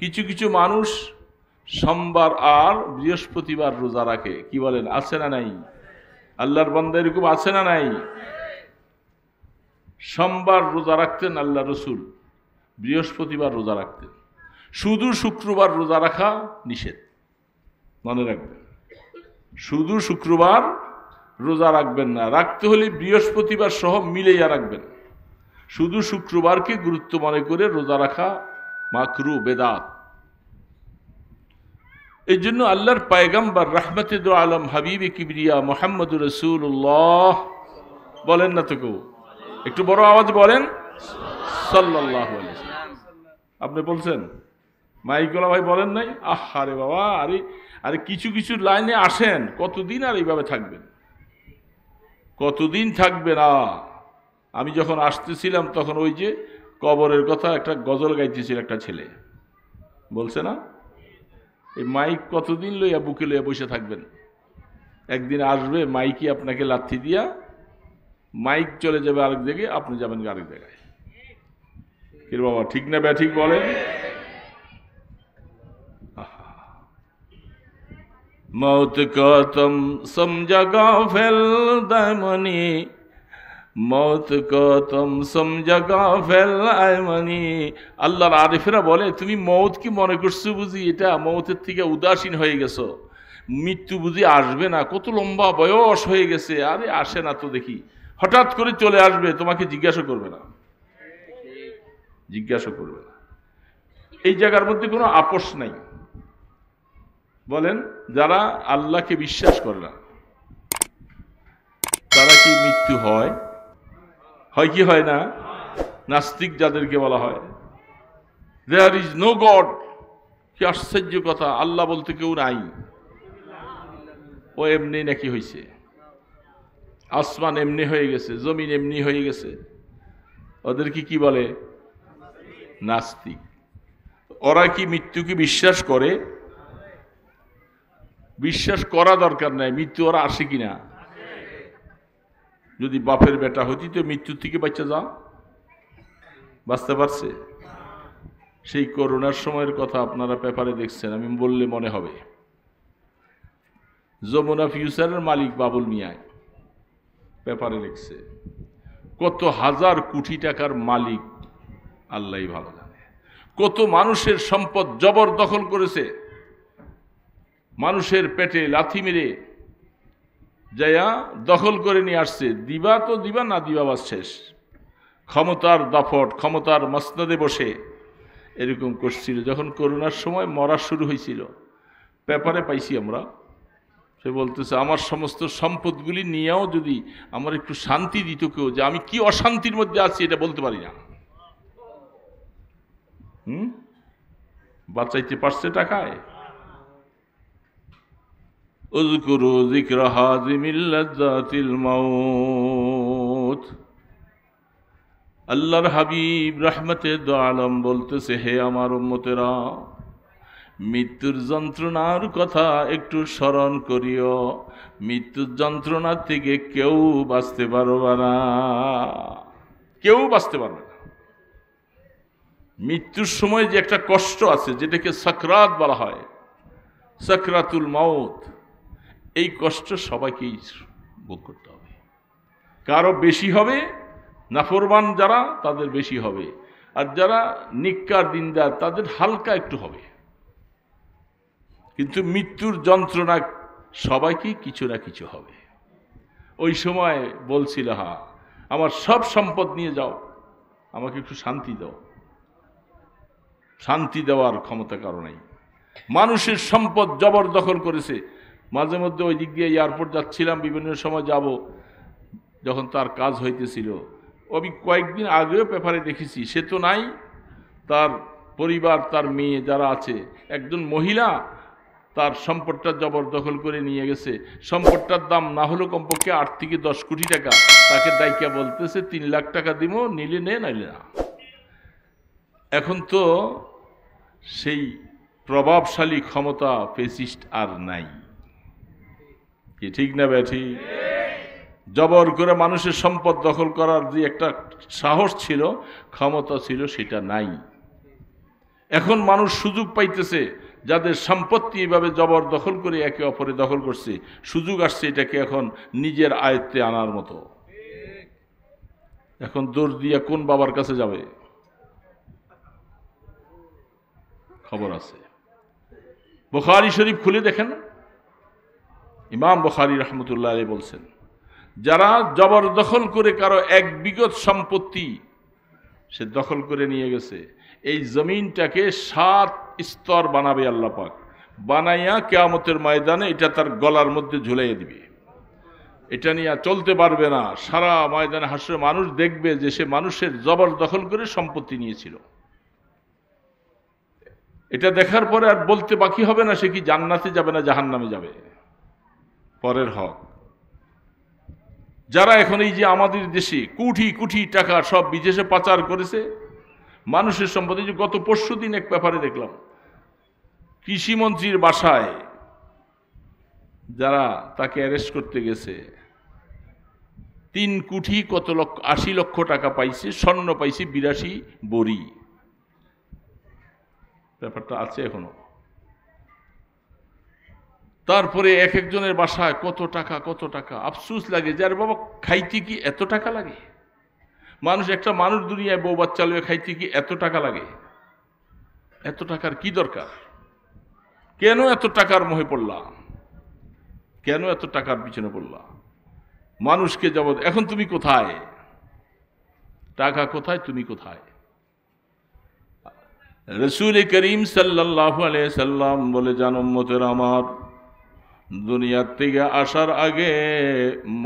কিছু কিছু মানুষ সোমবার আর বৃহস্পতিবার রোজা রাখে, কি বলেন, আছে না নাই? আল্লাহর বান্দা এরকম আছে না নাই? সোমবার রোজা রাখতেন আল্লাহ রসুল, বৃহস্পতিবার রোজা রাখতেন, শুধু শুক্রবার রোজা রাখা নিষেধ, মনে রাখবেন। শুধু শুক্রবার রোজা রাখবেন না, রাখতে হলে বৃহস্পতিবার সহ মিলাইয়া রাখবেন। শুধু শুক্রবারকে গুরুত্ব মনে করে রোজা রাখা মাকরু, বেদাত। এই জন্য আল্লাহর পয়গম্বর রাহমাতে দো আলম হাবিবে কিবরিয়া মুহাম্মদুর রাসূলুল্লাহ বলেন না তো কেউ? একটু বড় আওয়াজ বলেন, সাল্লাল্লাহু আলাইহি ওয়াসাল্লাম। আপনি বলছেন, মাইকলা ভাই বলেন নাই? আরে বাবা, আরে কিছু কিছু লাইনে আসেন, কতদিন আর এইভাবে থাকবেন? কতদিন থাকবে না? আমি যখন আসতেছিলাম তখন ওই যে কবরের কথা একটা গজল গাইতেছিল একটা ছেলে, বলছে না, এই মাইক কতদিন লইয়া বুকে লইয়া বসে থাকবেন? একদিন আসবে মাইকই আপনাকে লাথি দিয়া, মাইক চলে যাবে আরেক জায়গায়, আপনি যাবেন আরেক জায়গায়। কি বাবা, ঠিক না ব্যাঠিক বলেন? मौत को तुम समझा गाफिल दामनी, मौत को तुम समझा गाफिल आयमनी। আল্লাহর আরিফেরা বলে, তুমি মৌত কি মনে করছো বুঝি এটা মৌতের থেকে উদাসীন হয়ে গেছো, মৃত্যু বুঝি আসবে না, কত লম্বা বয়স হয়ে গেছে, আরে আসে না তো দেখি, হঠাৎ করে চলে আসবে, তোমাকে জিজ্ঞাসা করবে না, জিজ্ঞাসা করবে না। এই জায়গার মধ্যে কোনো আপোষ নাই। বলেন, যারা আল্লাহকে বিশ্বাস করে না তারা কি মৃত্যু হয়? হয় কি হয় না? নাস্তিক যাদেরকে বলা হয়, দেয়ার ইজ নো গড। কি আশ্চর্য কথা, আল্লাহ বলতে কেউ নাই, ও এমনি নাকি হয়েছে, আসমান এমনি হয়ে গেছে, জমিন এমনি হয়ে গেছে, ওদেরকে কি বলে? নাস্তিক। ওরা কি মৃত্যুকে বিশ্বাস করে? বিশ্বাস করা দরকার নাই, মৃত্যু ওরা আসে কিনা। যদি বাপের বেটা হইতি তো মৃত্যুর থেকে বাচ্চা যা বাঁচতে পারছে? সেই করোনার সময়ের কথা আপনারা পেপারে দেখছেন, আমি বললে মনে হবে। যমুনা ফিউচারের মালিক বাবুল মিয়ায় পেপারে লিখছে, কত হাজার কোটি টাকার মালিক আল্লাহই ভালো জানে, কত মানুষের সম্পদ জবরদখল করেছে, মানুষের পেটে লাথি মেরে যায়া দখল করে নিয়ে আসছে। দিবা তো দিবা, না দিবা বাস শেষ। ক্ষমতার দাপট, ক্ষমতার মসনদে বসে এরকম করছিল। যখন করোনার সময় মরা শুরু হয়েছিল, পেপারে পাইছি আমরা, সে বলতেছে আমার সমস্ত সম্পদগুলি নিয়েও যদি আমার একটু শান্তি দিত কেউ, যে আমি কি অশান্তির মধ্যে আছি এটা বলতে পারি না। বাঁচাইতে পারছে টাকায়। উযকুরু যিকরা হাযিমিল লাযযাতিল মাউত। আল্লাহর হাবিব রাহমাতে দো আলম বলতেছে, হে আমার উম্মতেরা, মৃত্যুর যন্ত্রণার কথা একটু স্মরণ করিও। মৃত্যুর যন্ত্রণা থেকে কেউ বাঁচতে পারবে না, কেউ বাঁচতে পারবে না। মৃত্যুর সময় যে একটা কষ্ট আছে, যেটাকে সাকরাত বলা হয়, সাকরাতুল মাউত, এই কষ্ট সবাইকেই ভোগ করতে হবে। কারো বেশি হবে, নাফরমান যারা তাদের বেশি হবে, আর যারা নিক্কার দিনদার তাদের হালকা একটু হবে। কিন্তু মৃত্যুর যন্ত্রণা সবাইকেই কিছু না কিছু হবে। ওই সময় বলছিল, আমার সব সম্পদ নিয়ে যাও, আমাকে একটু শান্তি দাও। শান্তি দেওয়ার ক্ষমতা কারো নাই। মানুষের সম্পদ জবরদখল করেছে। মাঝে মধ্যে ওই দিক দিয়ে এয়ারপোর্ট যাচ্ছিলাম, বিভিন্ন সময় যাব, যখন তার কাজ হইতেছিল, আমি কয়েকদিন আগেও পেপারে দেখেছি, সে তো নাই, তার পরিবার, তার মেয়ে যারা আছে, একজন মহিলা তার সম্পদটা জবরদখল করে নিয়ে গেছে। সম্পদটার দাম না হলো কমপক্ষে 8 থেকে 10 কোটি টাকা। তাকে দায়িকা বলতেছে 3 লাখ টাকা দিব, নিলে নে, নাইলে না। এখন তো সেই প্রভাবশালী ক্ষমতা ফেসিস্ট আর নাই, কি ঠিক না ব্যাঠি? জবর করে মানুষের সম্পদ দখল করার যে একটা সাহস ছিল, ক্ষমতা ছিল, সেটা নাই। এখন মানুষ সুযোগ পাইতেছে, যাদের সম্পত্তি এভাবে জবরদখল করে একে অপরে দখল করছে, সুযোগ আসছে এটাকে এখন নিজের আয়ত্তে আনার মতো। এখন দোষ দিয়া কোন বাবার কাছে যাবে? খবর আছে, বুখারী শরীফ খুলে দেখেন, ইমাম বুখারী রাহমাতুল্লাহ আলাইহি বলছেন, যারা জবরদখল করে কারো এক বিগত সম্পত্তি সে দখল করে নিয়ে গেছে, এই জমিনটাকে 7 স্তর বানাবে আল্লাহ পাক, বানাইয়া কিয়ামতের ময়দানে এটা তার গলার মধ্যে ঝুলাইয়া দিবে। এটা নিয়ে চলতে পারবে না। সারা ময়দানে হাসরে মানুষ দেখবে যে সে মানুষের জবরদখল করে সম্পত্তি নিয়েছিল। এটা দেখার পরে আর বলতে বাকি হবে না সে কি জান্নাতে যাবে না জাহান্নামে যাবে। পরের হক। যারা এখন এই যে আমাদের দেশে কোটি কোটি টাকা সব বিদেশে পাচার করেছে মানুষের সম্পত্তি, যে গত পরশুদিন এক ব্যাপারে দেখলাম, কৃষিমন্ত্রীর বাসায় যারা তাকে অ্যারেস্ট করতে গেছে 3 কোটি কত লক্ষ 80 লক্ষ টাকা পাইছে, স্বর্ণ পাইছে 82 বড়ি। ব্যাপারটা আছে এখনো। তারপরে এক একজনের বাসায় কত টাকা কত টাকা। আফসোস লাগে যে আরে বাবা, খাইতে কি এত টাকা লাগে? একটা মানুষ দুনিয়ায় বউ বাচ্চা লয়ে খাইতে কি এত টাকা লাগে? এত টাকার কি দরকার? কেন এত টাকার মোহে পড়লা? কেন এত টাকার পিছনে পড়লা? মানুষকে জবাব, এখন তুমি কোথায়? টাকা কোথায়, তুমি কোথায়? রাসূল করিম সাল্লাল্লাহু আলাইহি সাল্লাম বলে, জান উম্মতের আমার, দুনিয়ার থেকে আসার আগে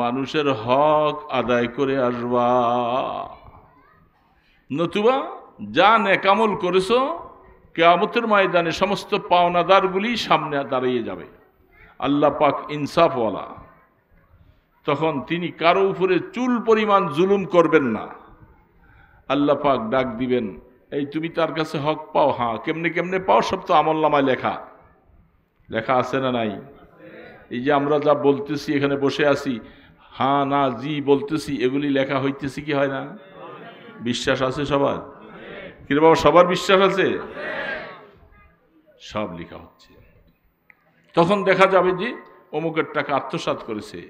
মানুষের হক আদায় করে আসবা, নতুবা যা নেকামল করেছো কিয়ামতের ময়দানে সমস্ত পাওনাদারগুলি সামনে দাঁড়িয়ে যাবে। আল্লাহ পাক ইনসাফওয়ালা, তখন তিনি কারো উপরে চুল পরিমাণ জুলুম করবেন না। আল্লাহ পাক ডাক দিবেন, এই তুমি তার কাছে হক পাও? হ্যাঁ। কেমনে কেমনে পাও? সব তো আমলনামায় লেখা লেখা আছে না নাই? এই যে আমরা যা বলতেছি এখানে বসে আছি, হ্যাঁ না জি বলতেছি, এগুলি লেখা হইতেছি কি হয় না? বিশ্বাস আছে সবার? কিন্তু বাবা সবার বিশ্বাস আছে? সব লেখা হচ্ছে। তখন দেখা যাবে যে অমুকের টাকা আত্মসাৎ করেছে,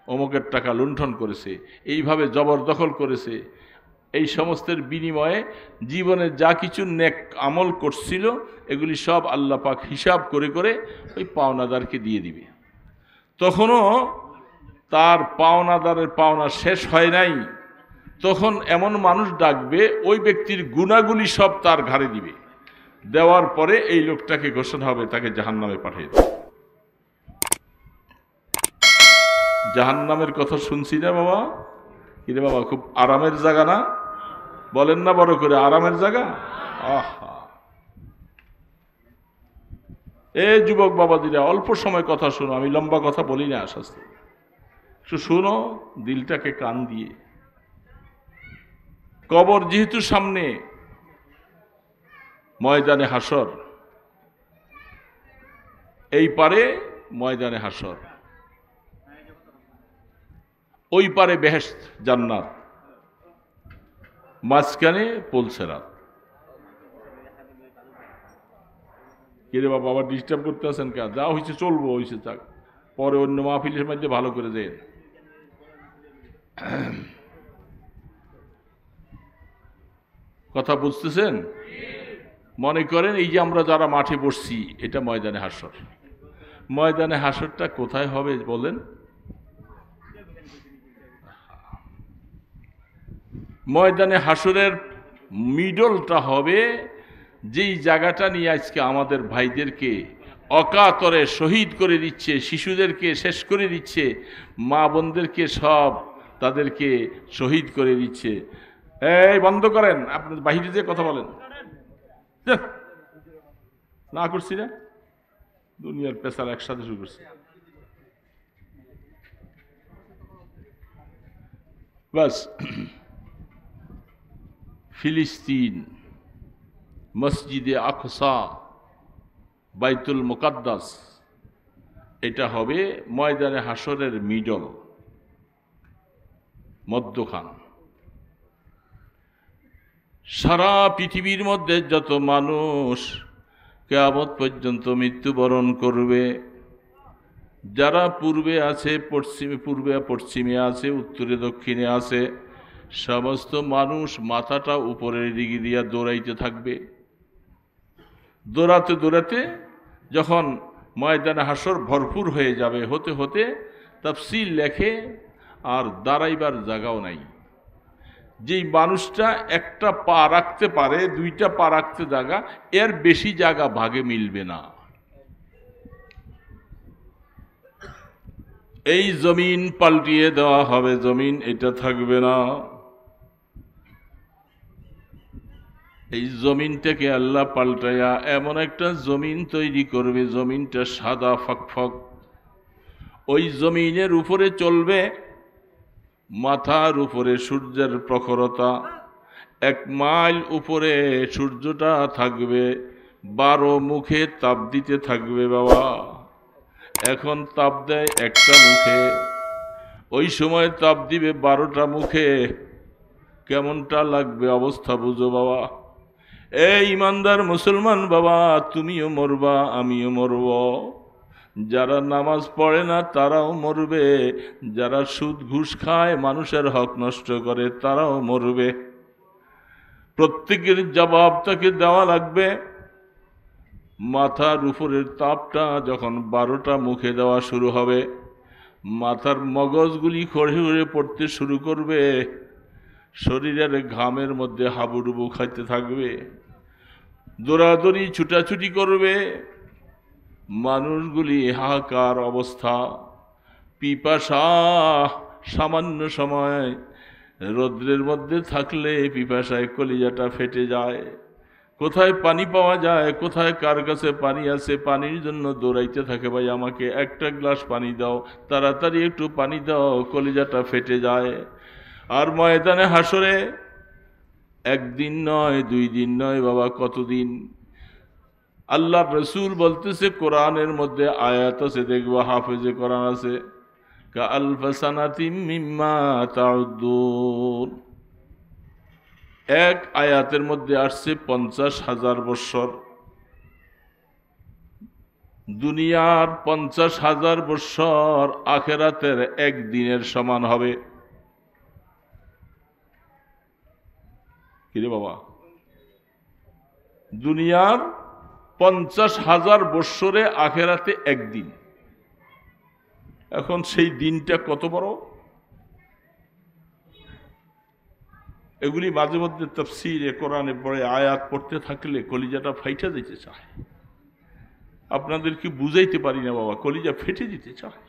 অমুকের টাকা লুণ্ঠন করেছে, এইভাবে জবরদখল করেছে। এই সমস্তের বিনিময়ে জীবনে যা কিছু নেক আমল করছিল এগুলি সব আল্লাহ পাক হিসাব করে করে ওই পাওনাদারকে দিয়ে দিবে। তখনও তার পাওনাদারের পাওনা শেষ হয় নাই, তখন এমন মানুষ ডাকবে ওই ব্যক্তির গুণাগুলি সব তার ঘাড়ে দিবে। দেওয়ার পরে এই লোকটাকে ঘোষণা হবে তাকে জাহান্নামে পাঠিয়ে দেবে। জাহান্নামের কথা শুনছি না বাবা? কিরে বাবা, খুব আরামের জায়গা না? বলেন না বড় করে, আরামের জায়গা। আহা, এ যুবক বাবাজিরা, অল্প সময় কথা শোনো, আমি লম্বা কথা বলি না, শাস্তি একটু শোনো দিলটাকে কান দিয়ে। কবর যেহেতু সামনে, ময়দানে হাসর, এই পারে ময়দানে হাসর, ওই পারে বেহেশত জান্নাত, মাঝখানে পুলসিরাত। কিরে বাবা, আবার ডিস্টার্ব করতে আছেন কে? যা হয়েছে চলবো, হয়েছে থাক, পরে অন্য মাহফিলের মধ্যে ভালো করে দেন। কথা বুঝতেছেন? মনে করেন এই যে আমরা যারা মাঠে বসছি, এটা ময়দানে হাসর। ময়দানে হাসরটা কোথায় হবে বলেন? ময়দানে হাসরের মিডলটা হবে যেই জায়গাটা নিয়ে আজকে আমাদের ভাইদেরকে অকাতরে শহীদ করে দিচ্ছে, শিশুদেরকে শেষ করে দিচ্ছে, মা বোনদেরকে সব তাদেরকে শহীদ করে দিচ্ছে। এই বন্ধ করেন, আপনি বাহিরে যে কথা বলেন না, করছি না, দুনিয়ার পেশার একসাথে শুরু করছে। বাস, ফিলিস্তিন, মসজিদে আকসা, বাইতুল মুকাদ্দাস, এটা হবে ময়দানে হাসরের মিডল, মধ্যখান। সারা পৃথিবীর মধ্যে যত মানুষ কিয়ামত পর্যন্ত মৃত্যুবরণ করবে, যারা পূর্বে আছে, পশ্চিমে আছে, উত্তরে দক্ষিণে আছে, সমস্ত মানুষ মাথাটা উপরের দিকে দিয়া দৌড়াইতে থাকবে। দৌড়াতে দৌড়াতে যখন ময়দানে হাসর ভরপুর হয়ে যাবে, হতে হতে তাফসীর লেখে আর দাঁড়াইবার জায়গাও নাই। যেই মানুষটা একটা পা রাখতে পারে, দুইটা পা রাখতে জায়গা, এর বেশি জায়গা ভাগে মিলবে না। এই জমিন পাল্টিয়ে দেওয়া হবে, জমিন এটা থাকবে না। এই জমিনটাকে আল্লাহ পাল্টায়া এমন একটা জমিন তৈরি করবে, জমিনটা সাদা ফকফক। ওই জমিনের উপরে চলবে, মাথার উপরে সূর্যের প্রখরতা, 1 মাইল উপরে সূর্যটা থাকবে, 12 মুখে তাপ দিতে থাকবে। বাবা, এখন তাপ দেয় একটা মুখে, ওই সময় তাপ দিবে 12টা মুখে। কেমনটা লাগবে অবস্থা বুঝো বাবা। এই ইমানদার মুসলমান বাবা, তুমিও মরবা, আমিও মরব। যারা নামাজ পড়ে না তারাও মরবে, যারা সুদ ঘুষ খায়, মানুষের হক নষ্ট করে, তারাও মরবে। প্রত্যেকের জবাব তাকে দেওয়া লাগবে। মাথার উপরের তাপটা যখন 12টা মুখে দেওয়া শুরু হবে, মাথার মগজগুলি খড়ে খড়ে পড়তে শুরু করবে, শরীরের ঘামের মধ্যে হাবুডুবু খাইতে থাকবে, দৌড়াদৌড়ি ছুটাছুটি করবে, মানুষগুলি হাহাকার অবস্থা, পিপাসা। সামান্য সময় রৌদ্রের মধ্যে থাকলে পিপাসায় কলিজাটা ফেটে যায়। কোথায় পানি পাওয়া যায়, কোথায় কার কাছে পানি আছে, পানির জন্য দৌড়াইতে থাকে, ভাই আমাকে একটা গ্লাস পানি দাও, তাড়াতাড়ি একটু পানি দাও, কলিজাটা ফেটে যায়। আর ময়দানে হাসরে 1 দিন নয়, 2 দিন নয় বাবা, কতদিন। আল্লাহ রসুল বলতেছে, কোরআনের মধ্যে আয়াত আছে, দেখবো হাফেজে কোরআন আছে, কাআলফ সানাতিম মিম্মা তাউদ্দুন। এক আয়াতের মধ্যে আসছে 50,000 বৎসর। দুনিয়ার 50,000 বৎসর আখিরাতের 1 দিনের সমান হবে। কিরে বাবা, দুনিয়ার 50,000 বৎসরে আখিরাতে 1 দিন। এখন সেই দিনটা কত বড়, এগুলি মাঝে মধ্যে তাফসীরে কোরআনে পড়ে আয়াত পড়তে থাকলে কলিজাটা ফাইটা দিতে চায়। আপনাদেরকে বুঝাইতে পারি না বাবা, কলিজা ফেটে দিতে চায়।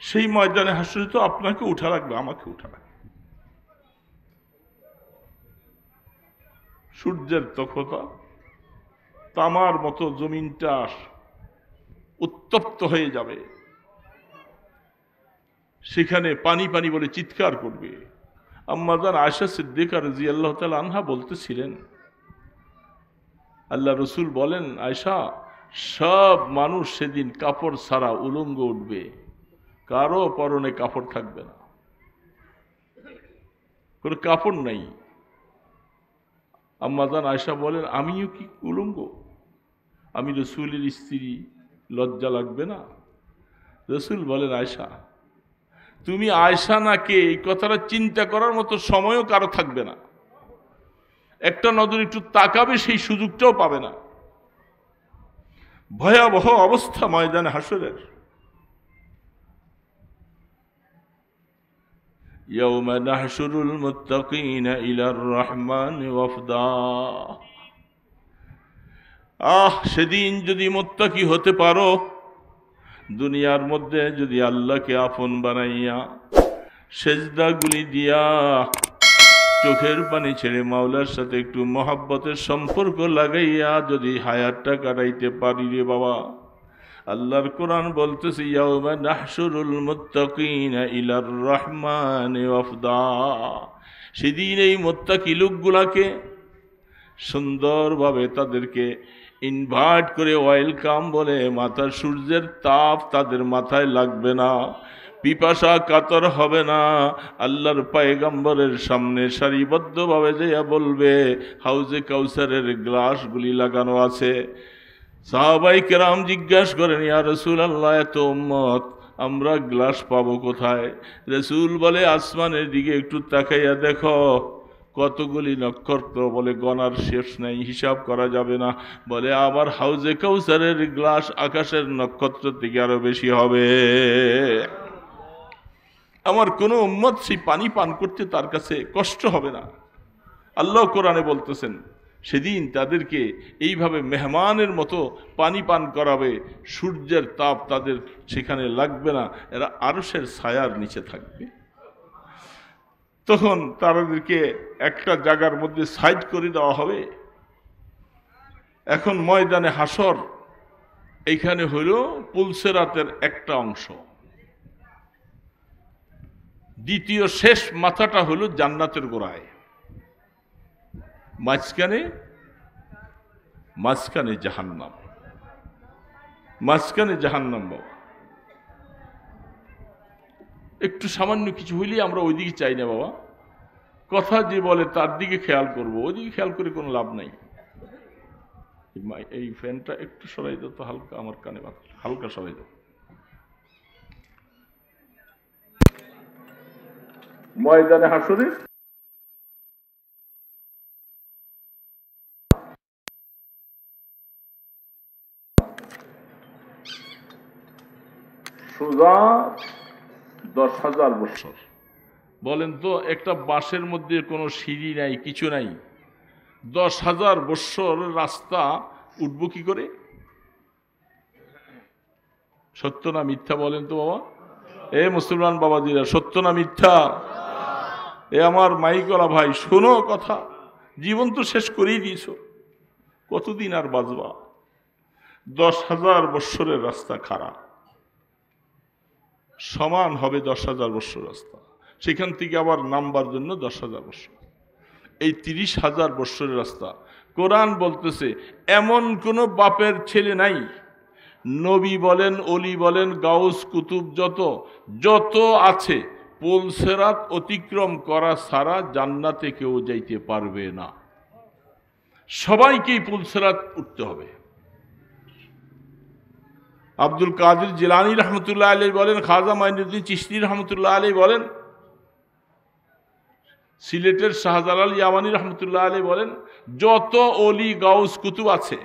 সেই ময়দানে হাসরে তো আপনাকে উঠা রাখবে, আমাকে উঠা রাখবে। সূর্যের তখতা, তামার মতো জমিনটা উত্তপ্ত হয়ে যাবে, সেখানে পানি পানি বলে চিৎকার করবে। আম্মাজান আয়েশা সিদ্দিকা রাদিয়াল্লাহু তাআলা আনহা বলতেছিলেন, আল্লাহ রসুল বলেন, আয়েশা, সব মানুষ সেদিন কাপড় ছাড়া উলঙ্গ উঠবে, কারো পরনে কাপড় থাকবে না, কোনো কাপড় নাই। আম্মাজান আয়েশা বলেন, আমিও কি উলঙ্গ? আমি রসুলের স্ত্রী, লজ্জা লাগবে না? রসুল বলেন, আয়েশা তুমি আয়েশা না কে, এই কথাটা চিন্তা করার মতো সময়ও কারো থাকবে না। একটা নজর একটু তাকাবে, সেই সুযোগটাও পাবে না। ভয়াবহ অবস্থা ময়দানে হাসরের। ইয়াউমা নাহশুরুল মুত্তাকিনা ইলার রহমানি ওয়াফদা। সেদিন যদি মুত্তাকি হতে পারো, দুনিয়ার মধ্যে যদি আল্লাহকে আপন বানাইয়া সেজদাগুলি দিয়া চোখের পানি ছেড়ে মাওলার সাথে একটু মহাব্বতের সম্পর্ক লাগাইয়া যদি হায়াতটা কাটাইতে পারি রে বাবা, আল্লাহর কোরআন বলতেছে, ইয়াউমা নাহশুরুল মুত্তাকিনা ইলার রহমানি ওয়াফদা। সেদিন এই মুত্তাকি লোকগুলাকে সুন্দরভাবে তাদেরকে ইনভাইট করে ওয়েলকাম বলে, মাথার সূর্যের তাপ তাদের মাথায় লাগবে না, পিপাসা কাতর হবে না। আল্লাহর পয়গম্বরের সামনে সারিবদ্ধভাবে যাইয়া বলবে, হাউজে কাউসারের গ্লাসগুলি লাগানো আছে। সাহাবাই কেরাম জিজ্ঞাসা করেন, ইয়া রাসূলুল্লাহ, এত উম্মত, আমরা গ্লাস পাবো কোথায়? রাসূল বলে, আসমানের দিকে একটু তাকাইয়া দেখো, কতগুলি নক্ষত্র, বলে গণার শেষ নাই, হিসাব করা যাবে না। বলে আমার হাউজে কাউসারের গ্লাস আকাশের নক্ষত্র থেকে আরো বেশি হবে। আমার কোনো উম্মত সেই পানি পান করতে তার কাছে কষ্ট হবে না। আল্লাহ কোরআনে বলতেছেন, সেদিন তাদেরকে এইভাবে মেহমানের মতো পানি পান করাবে, সূর্যের তাপ তাদের সেখানে লাগবে না, এরা আরশের ছায়ার নিচে থাকবে। তখন তাদেরকে একটা জায়গার মধ্যে সাইড করে দেওয়া হবে। এখন ময়দানে হাসর, এইখানে হইল পুলসেরাতের একটা অংশ, দ্বিতীয় শেষ মাথাটা হলো জান্নাতের গোড়ায়, মাঝখানে জাহান্নাম, মাঝখানে জাহান্নাম। বাবা, একটু সামান্য কিছু হইলেই আমরা ওইদিকে চাই না বাবা। কথা যে বলে তার দিকে খেয়াল করবো, ওইদিকে খেয়াল করে কোনো লাভ নাই। এই ফ্যানটা একটু সরাই দাও তো, হালকা আমার কানে হালকা সরাই দাও। ময়দানে হাসরে সোজা 10,000 বছর। বলেন তো, একটা বাসের মধ্যে কোনো সিঁড়ি নাই, কিছু নাই, 10,000 বছর রাস্তা উঠবো কি করে? সত্য না মিথ্যা বলেন তো বাবা? এ মুসলমান বাবাজিরা, সত্য না মিথ্যা? এ আমার মাইকলা ভাই, শোনো কথা। জীবন তো শেষ করেই দিয়েছ, কতদিন আর বাঁচবা? 10,000 বৎসরের রাস্তা খারাপ, সমান হবে 10,000 বৎসর রাস্তা, সেখান থেকে আবার নামবার জন্য 10,000 বৎসর। এই 30,000 বৎসরের রাস্তা। কোরআন বলতেছে, এমন কোন বাপের ছেলে নাই, নবী বলেন, অলি বলেন, গাউস কুতুব যত আছে, পুলসেরাত অতিক্রম করা ছাড়া জান্নাতে কেউ যাইতে পারবে না। সবাইকেই পুলসেরাত উঠতে হবে। আব্দুল কাদের জিলানী রহমতুল্লাহ আলাইহি বলেন, খাজা মাইনুদ্দিন চিশতি রহমতুল্লাহ আলাইহি বলেন, সিলেটের শাহজালাল ইয়ামানী রহমতুল্লাহ আলাইহি বলেন, যত অলি গাউস কুতুব আছে,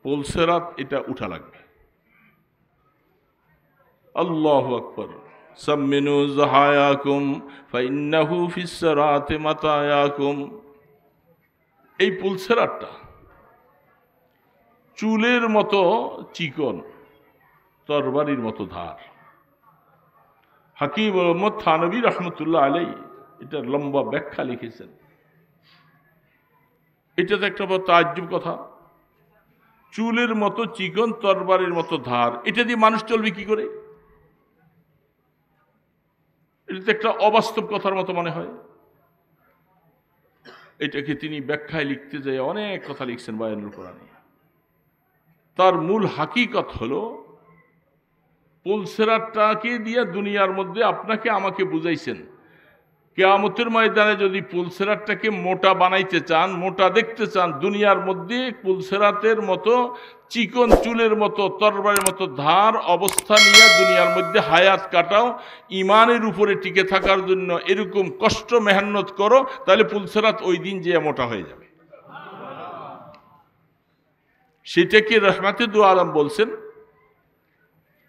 পুলসেরাত এটা উঠা লাগবে। আল্লাহু আকবার। সাম্মিনু যাহায়াকুম ফাইন্নাহু ফিস সিরাতি মাতায়াকুম। এই পুলসেরাতটা চুলের মতো চিকন, তরবারির মতো ধার। হাকিম মোহাম্মদ থানভী রহমতুল্লাহ আলাইহি এটা লম্বা ব্যাখ্যা লিখেছেন। এটা তো একটা তাজ্জুব কথা, চুলের মতো চিকন, তরবারির মতো ধার, এটা দিয়ে মানুষ চলবে কি করে? এটা তো একটা অবাস্তব কথার মতো মনে হয়। এটাকে তিনি ব্যাখ্যায় লিখতে যাই অনেক কথা লিখছেন বায়ানুল কোরআনে। তার মূল হাকিকত হলো, পুলসেরাতটাকে দিয়ে দুনিয়ার মধ্যে আপনাকে আমাকে বুঝাইছেন, কিয়ামতের ময়দানে যদি পুলসেরাতটাকে মোটা বানাইতে চান, মোটা দেখতে চান, দুনিয়ার মধ্যে পুলসেরাতের মতো চিকন, চুলের মতো, তরবারের মতো ধার অবস্থা নিয়ে দুনিয়ার মধ্যে হায়াত কাটাও, ইমানের উপরে টিকে থাকার জন্য এরকম কষ্ট মেহনত করো, তাহলে পুলসেরাত ওই দিন যে মোটা হয়ে যাবে। সেটাকে রহমাতে দু আলম বলছেন,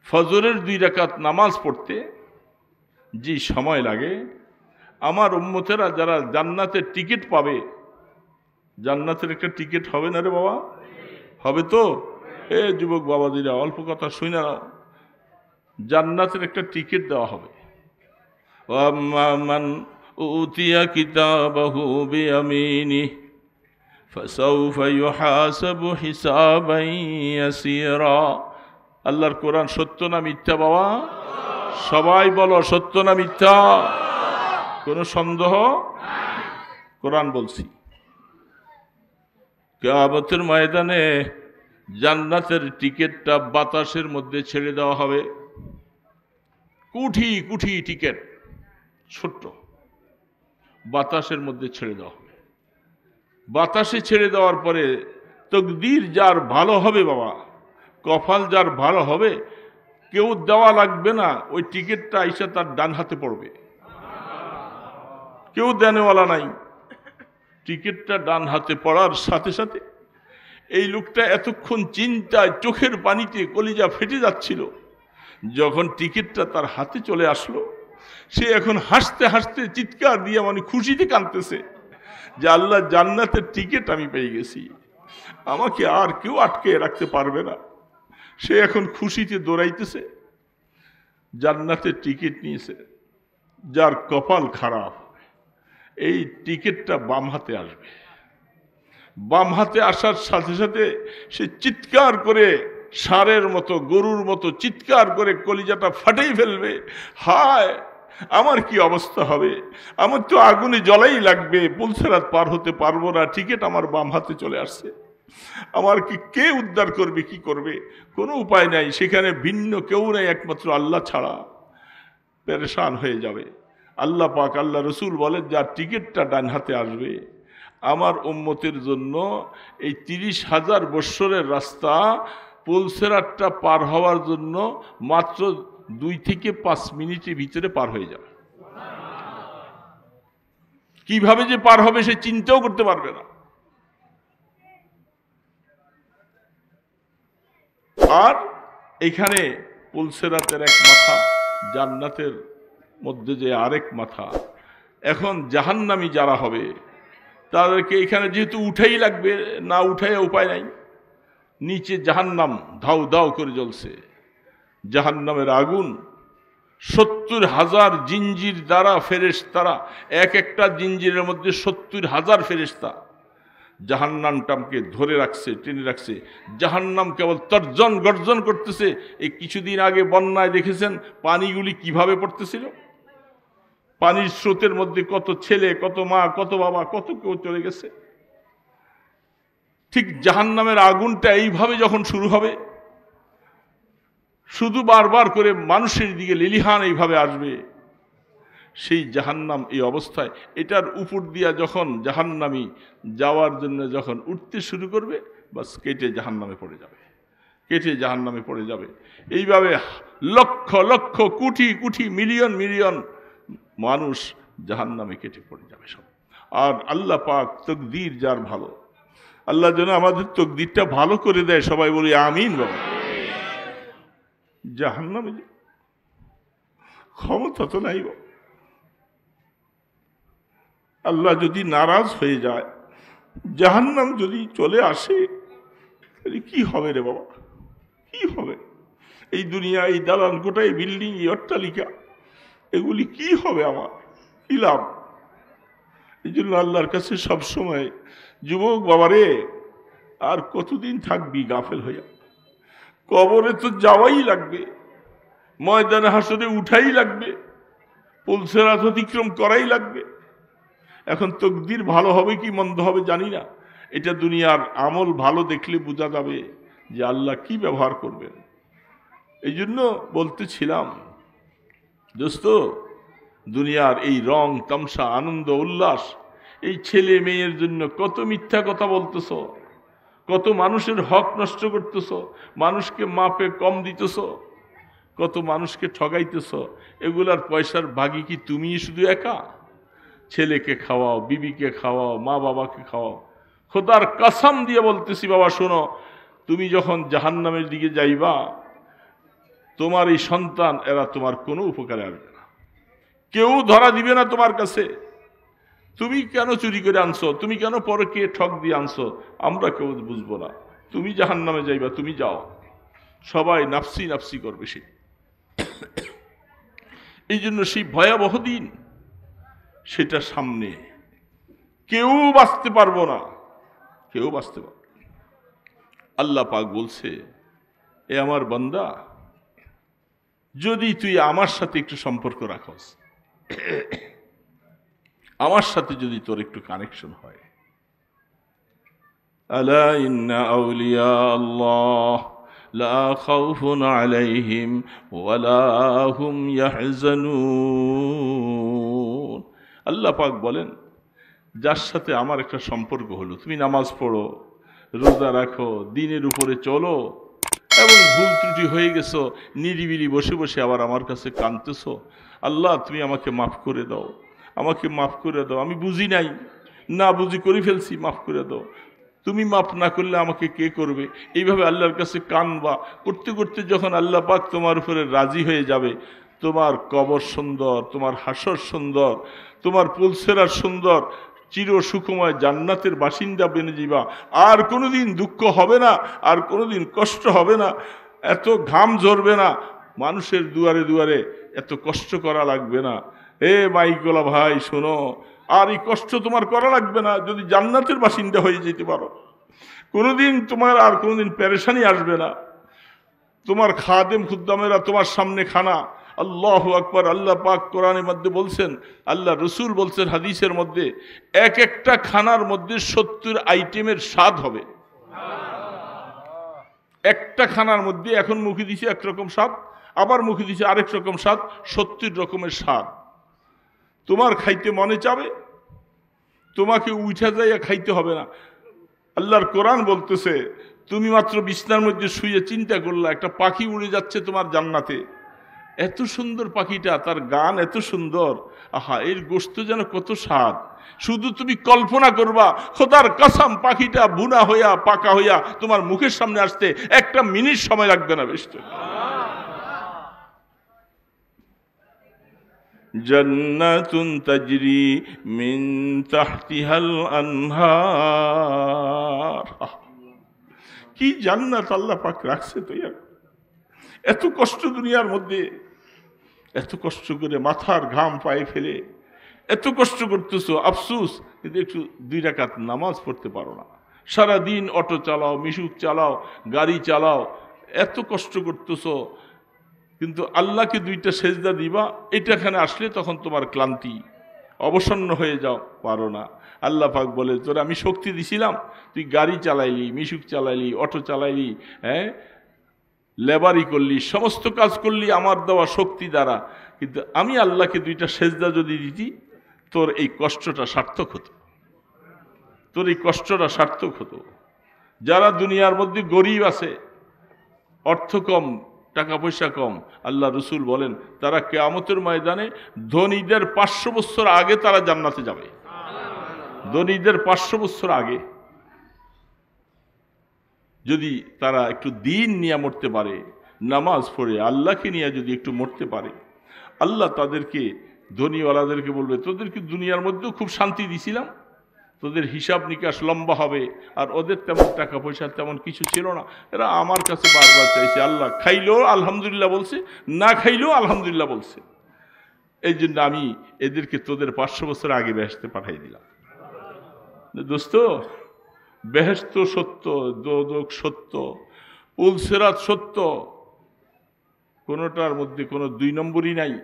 ফজরের 2 রাকাত নামাজ পড়তে যে সময় লাগে, আমার উম্মতেরা যারা জান্নাতের টিকিট পাবে, জান্নাতের একটা টিকিট হবে না রে বাবা? হবে তো? এ যুবক বাবাজিরা, অল্প কথা শুনে নাও, জান্নাতের একটা টিকিট দেওয়া হবে। মান উতিয়া কিতাবাহু বিয়ামিনিহি ফাসাউফা ইউহাসাবু হিসাবান ইয়াসীরা। আল্লাহর কোরআন সত্য না মিথ্যা বাবা? সবাই বলো, সত্য না মিথ্যা? কোনো সন্দেহ? কোরআন বলছি, কিয়ামতের ময়দানে জান্নাতের টিকিটটা বাতাসের মধ্যে ছেড়ে দেওয়া হবে। কুঠি কুঠি টিকিট, ছোট্ট, বাতাসের মধ্যে ছেড়ে দেওয়া হবে। বাতাসে ছেড়ে দেওয়ার পরে তকদির যার ভালো হবে বাবা, কপাল যার ভালো হবে, কেউ দেওয়া লাগবে না, ওই টিকিটটা আইসা তার ডান হাতে পড়বে। কেউ দেনেওয়ালা নাই, টিকিটটা ডান হাতে পড়ার সাথে সাথে এই লোকটা এতক্ষণ চিন্তায় চোখের পানিতে কলিজা ফেটে যাচ্ছিল, যখন টিকিটটা তার হাতে চলে আসলো, সে এখন হাসতে হাসতে চিৎকার দিয়ে মানে খুশিতে কাঁদতেছে যে আল্লাহ, জান্নাতের টিকিট আমি পেয়ে গেছি, আমাকে আর কেউ আটকে রাখতে পারবে না। সে এখন খুশিতে দৌড়াইতেছে, জান্নাতের টিকিট নিয়েছে। যার কপাল খারাপ, এই টিকিটটা বাম হাতে আসবে। বাম হাতে আসার সাথে সাথে সে চিৎকার করে, ষাঁড়ের মতো, গরুর মতো চিৎকার করে কলিজাটা ফাটেই ফেলবে, হায় আমার কি অবস্থা হবে, আমার তো আগুনে জ্বলাই লাগবে, পুলসেরাত পার হতে পারবো না, টিকিট আমার বাম হাতে চলে আসছে, আমার কি কে উদ্ধার করবে, কি করবে, কোনো উপায় নাই, সেখানে ভিন্ন কেউ নেই একমাত্র আল্লাহ ছাড়া। পেরেশান হয়ে যাবে। আল্লাহ পাক, আল্লাহ রসুল বলেন, যার টিকিটটা ডান হাতে আসবে, আমার উম্মতের জন্য এই 30,000 বৎসরের রাস্তা পুলসেরাতটা পার হওয়ার জন্য মাত্র 2 থেকে 5 মিনিটের ভিতরে পার হয়ে যাবে। কিভাবে যে পার হবে সে চিন্তাও করতে পারবে না। আর এখানে পুলসেরাতের এক মাথা, জান্নাতের মধ্যে যে আরেক মাথা। এখন জাহান্নামী যারা হবে তাদেরকে এখানে যেহেতু উঠাই লাগবে, না উঠাই উপায় নাই, নিচে জাহান্নাম ধাউ ধাউ করে জ্বলছে। জাহান্নামের আগুন 70,000 জিঞ্জির দ্বারা ফেরেশতারা, এক একটা জিঞ্জিরের মধ্যে 70,000 ফেরেশতা জাহান্নামটাকে ধরে রাখছে, টেনে রাখছে। জাহান্নাম কেবল তর্জন গর্জন করতেছে। এই কিছুদিন আগে বন্যায় দেখেছেন পানিগুলি কিভাবে পড়তেছিল, পানির স্রোতের মধ্যে কত ছেলে, কত মা, কত বাবা, কত কেউ চলে গেছে। ঠিক জাহান্নামের আগুনটা এইভাবে যখন শুরু হবে, শুধু বারবার করে মানুষের দিকে লিলিহান এইভাবে আসবে, সেই জাহান্নাম এই অবস্থায়, এটার উপর দিয়া যখন জাহান্নামী যাওয়ার জন্য যখন উঠতে শুরু করবে, বাস কেটে জাহান্নামে পড়ে যাবে, কেটে জাহান্নামে পড়ে যাবে। এইভাবে লক্ষ লক্ষ, কোটি কোটি, মিলিয়ন মিলিয়ন মানুষ জাহান্নামে কেটে পড়ে যাবে সব। আর আল্লাহ পাক তকদির যার ভালো, আল্লাহ যেন আমাদের তকদিরটা ভালো করে দেয়। সবাই বলি আমিন বাবা। জাহান্নামে ক্ষমতা তো নাই বাবা। আল্লাহ যদি নারাজ হয়ে যায়, জাহান্নাম যদি চলে আসে, তাহলে কি হবে রে বাবা, কি হবে? এই দুনিয়া, এই দালান কোটা, এই বিল্ডিং, এই অট্টালিকা, এগুলি কি হবে আমার, কি লাভ? এই জন্য আল্লাহর কাছে সবসময়, যুবক বাবারে, আর কতদিন থাকবি গাফেল হইয়া? কবরে তো যাওয়াই লাগবে, ময়দানে হাসরে উঠাই লাগবে, পুলসেরাত অতিক্রম করাই লাগবে। এখন তকদির ভালো হবে কি মন্দ হবে জানি না, এটা দুনিয়ার আমল ভালো দেখলে বোঝা যাবে যে আল্লাহ কি ব্যবহার করবেন। এই জন্য বলতেছিলাম দোস্ত, দুনিয়ার এই রং তামসা, আনন্দ উল্লাস, এই ছেলে মেয়ের জন্য কত মিথ্যা কথা বলতেছ, কত মানুষের হক নষ্ট করতেছ, মানুষকে মাপে কম দিতেছ, কত মানুষকে ঠগাইতেছ। এগুলার পয়সার ভাগী কি তুমি শুধু একা? ছেলেকে খাওয়াও, বিবিকে খাওয়াও, মা বাবাকে খাওয়াও। খোদার কসম দিয়ে বলতেছি বাবা, শোনো, তুমি যখন জাহান্নামের দিকে যাইবা, তোমার এই সন্তান এরা তোমার কোনো উপকারে আসবে না, কেউ ধরা দিবে না তোমার কাছে। তুমি কেন চুরি করে আনছো, তুমি কেন পরকে ঠক দিয়ে আনছো, আমরা কেউ বুঝবো না। তুমি জাহান্নামে যাইবা, তুমি যাও, সবাই নাফসি নাফসি করবে। সে এই জন্য সেই ভয়াবহ দিন, সেটা সামনে, কেউ বাঁচতে পারবো না, কেউ বাঁচতে পারবে। আল্লাহ পাক বলছে, এ আমার বান্দা, যদি তুই আমার সাথে একটু সম্পর্ক রাখস, আমার সাথে যদি তোর একটু কানেকশন হয়, আলা ইন্না আউলিয়া আল্লাহ লা খাউফুন আলাইহিম ওয়ালা হুম ইয়াহজানুন। আল্লাহ পাক বলেন, যার সাথে আমার একটা সম্পর্ক হলো, তুমি নামাজ পড়ো, রোজা রাখো, দিনের উপরে চলো, এবং ভুল ত্রুটি হয়ে গেছো, নিরিবিলি বসে বসে আবার আমার কাছে কাঁদতেছো, আল্লাহ তুমি আমাকে মাফ করে দাও, আমাকে মাফ করে দাও, আমি বুঝি নাই, না বুঝি করে ফেলছি, মাফ করে দাও, তুমি মাফ না করলে আমাকে কে করবে? এইভাবে আল্লাহর কাছে কানবা। করতে করতে যখন আল্লাহ পাক তোমার উপরে রাজি হয়ে যাবে, তোমার কবর সুন্দর, তোমার হাসর সুন্দর, তোমার পুলসেরার সুন্দর, চির সুখময় জান্নাতের বাসিন্দা বেনে যাবা। আর কোনোদিন দুঃখ হবে না, আর কোনোদিন কষ্ট হবে না, এত ঘাম ঝরবে না, মানুষের দুয়ারে দুয়ারে এত কষ্ট করা লাগবে না। মাইকোলা ভাই শোনো, আর এই কষ্ট তোমার করা লাগবে না যদি জান্নাতের বাসিন্দা হয়ে যেতে পারো। কোনোদিন তোমার আর কোনোদিন পেরেশানি আসবে না। তোমার খাদেম খুদ্দামেরা তোমার সামনে খানা, আল্লাহু আকবার। আল্লাহ পাক কোরআনের মধ্যে বলছেন, আল্লাহ রসুল বলছেন হাদিসের মধ্যে, এক একটা খানার মধ্যে 70 আইটেমের স্বাদ হবে। একটা খানার মধ্যে এখন মুখে দিছে একরকম স্বাদ, আবার মুখে দিছে আরেক রকম স্বাদ, 70 রকমের স্বাদ। তোমার খাইতে মনে চাবে, তোমাকে উঠা যাইয়া খাইতে হবে না। আল্লাহর কোরআন বলতেছে, তুমি মাত্র বিছনার মধ্যে শুয়ে চিন্তা করলা একটা পাখি উড়ে যাচ্ছে তোমার জান্নাতে, এত সুন্দর পাখিটা, তার গান এত সুন্দর, আহা এর গোশত যেন কত স্বাদ। শুধু তুমি কল্পনা করবা, খোদার কসম পাখিটা বুনা হইয়া পাকা হইয়া তোমার মুখের সামনে আসতে 1 মিনিট সময় লাগবে না। বেশ, জান্নাতুন তাজরি মিন তাহতিহাল আনহার। কি জান্নাত আল্লাহ পাক রাখছে তৈরি। এত কষ্ট দুনিয়ার মধ্যে, এত কষ্ট করে মাথার ঘাম পায়ে ফেলে এত কষ্ট করতেছো, আফসুস কিন্তু একটু 2 রাকাত নামাজ পড়তে পারো না। সারাদিন অটো চালাও, মিশুক চালাও, গাড়ি চালাও, এত কষ্ট করতেছো, কিন্তু আল্লাহকে 2টা সেজদা দিবা, এটাখানে আসলে তখন তোমার ক্লান্তি অবসন্ন হয়ে যাও, পারো না। আল্লাহ পাক বলে, তোর আমি শক্তি দিছিলাম, তুই গাড়ি চালাইলি, মিশুক চালাইলি, অটো চালাইলি, লেবারি করলি, সমস্ত কাজ করলি আমার দেওয়া শক্তি দ্বারা, কিন্তু আমি আল্লাহকে 2টা সেজদা যদি দিতি, তোর এই কষ্টটা সার্থক হতো, তোর এই কষ্টটা সার্থক হতো। যারা দুনিয়ার মধ্যে গরিব আছে, অর্থ কম, টাকা পয়সা কম, আল্লাহ রসুল বলেন তারা কিয়ামতের ময়দানে ধনীদের 500 বছর আগে তারা জান্নাতে যাবে। ধনীদের 500 বছর আগে যদি তারা একটু দিন নিয়ে মরতে পারে, নামাজ পড়ে আল্লাহকে নিয়ে যদি একটু মরতে পারে, আল্লাহ তাদেরকে, ধনীওয়ালাদেরকে বলবে, তোদেরকে দুনিয়ার মধ্যেও খুব শান্তি দিছিলাম, তোদের হিসাব নিকাশ লম্বা হবে, আর ওদের তেমন টাকা পয়সা তেমন কিছু ছিল না, এরা আমার কাছে বারবার চাইছে, আল্লাহ খাইলেও আলহামদুলিল্লাহ বলছে, না খাইলেও আলহামদুলিল্লাহ বলছে, এই জন্য আমি এদেরকে তোদের 500 বছর আগে বেহেশতে পাঠাই দিলাম। দোস্ত, বেহেশত সত্য, দোজখ সত্য, পুলসেরাত সত্য, কোনোটার মধ্যে কোনো 2 নম্বরই নাই।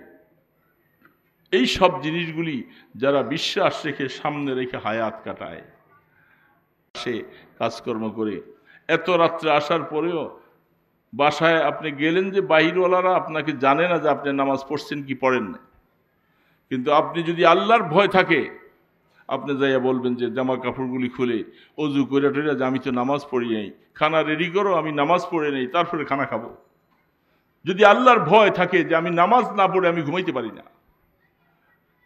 এই সব জিনিসগুলি যারা বিশ্বাস রেখে সামনে রেখে হায়াত কাটায়, সে কাজকর্ম করে, এত রাত্রে আসার পরেও বাসায় আপনি গেলেন যে বাহিরওয়ালারা আপনাকে জানে না যে আপনি নামাজ পড়ছেন কি পড়েন না, কিন্তু আপনি যদি আল্লাহর ভয় থাকে, আপনি যাইয়া বলবেন যে জামা কাপড়গুলি খুলে অজু করে টরে যে আমি তো নামাজ পড়ি নাই, খানা রেডি করো, আমি নামাজ পড়ে নেই, তারপরে খানা খাবো। যদি আল্লাহর ভয় থাকে যে আমি নামাজ না পড়ে আমি ঘুমাইতে পারি না,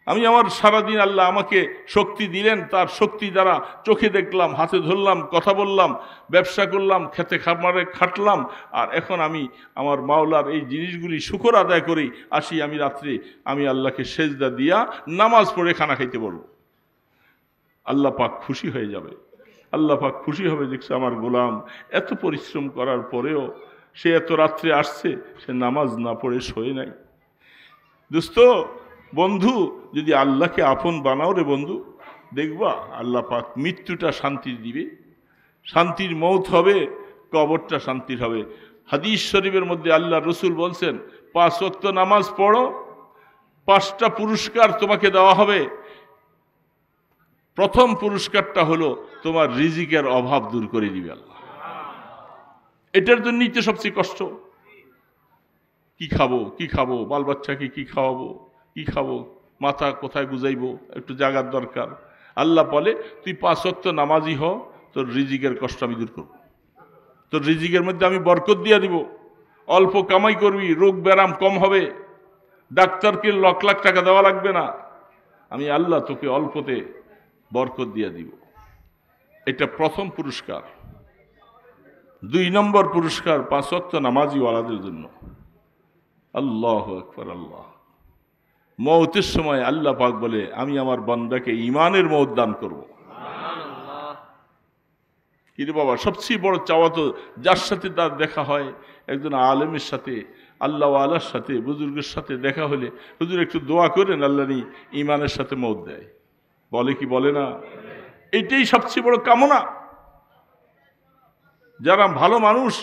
আমি আমার সারাদিন আল্লাহ আমাকে শক্তি দিলেন, তার শক্তি দ্বারা চোখে দেখলাম, হাতে ধরলাম, কথা বললাম, ব্যবসা করলাম, খেতে খামারে খাটলাম, আর এখন আমি আমার মাওলার এই জিনিসগুলি শুকর আদায় করি আসি, আমি রাত্রে আমি আল্লাহকে সেজদা দিয়া নামাজ পড়ে খানা খাইতে বলবো, আল্লাহ পাক খুশি হয়ে যাবে। আল্লাহ পাক খুশি হবে, দেখছে আমার গোলাম এত পরিশ্রম করার পরেও সে এত রাত্রে আসছে, সে নামাজ না পড়ে শোয় নাই। দোস্ত, বন্ধু, যদি আল্লাহকে আপন বানাও রে বন্ধু, দেখবা আল্লাহ পাক মৃত্যুটা শান্তির দিবে, শান্তির মৌত হবে, কবরটা শান্তির হবে। হাদিস শরীফের মধ্যে আল্লাহ রসুল বলছেন, 5 ওয়াক্ত নামাজ পড়ো, 5টা পুরস্কার তোমাকে দেওয়া হবে। প্রথম পুরস্কারটা হলো তোমার রিজিকের অভাব দূর করে দিবে আল্লাহ। এটার জন্যই তো সবচেয়ে কষ্ট। কি খাবো, কি খাবো, বাল বাচ্চাকে কি খাওয়াবো, কি খাবো, মাথা কোথায় গুজাইবো, একটু জাগার দরকার। আল্লাহ বলে তুই 5 ওয়াক্ত নামাজি হ, তোর রিজিকের কষ্ট আমি দূর করবো, তোর রিজিকের মধ্যে আমি বরকত দিয়ে দিব, অল্প কামাই করবি, রোগ ব্যারাম কম হবে, ডাক্তারকে লাখ লাখ টাকা দেওয়া লাগবে না, আমি আল্লাহ তোকে অল্পতে বরকত দিয়ে দিব। এটা প্রথম পুরস্কার। 2 নম্বর পুরস্কার 5 ওয়াক্ত নামাজি ওয়ালাদের জন্য। আল্লাহু আকবার। আল্লাহ মওতের সময় আল্লাহ পাক বলে আমি আমার বান্দাকে ঈমানের মওত দান করব। কিন্তু বাবা সবচেয়ে বড় চাওয়া তো যার সাথে তার দেখা হয়, একজন আলেমের সাথে, আল্লাহ ওয়ালার সাথে, বুজুর্গের সাথে দেখা হলে হুজুর একটু দোয়া করেন আল্লাহ নি ঈমানের সাথে মওত দেয়, বলে কি বলে না? এটাই সবচেয়ে বড় কামনা। যারা ভালো মানুষ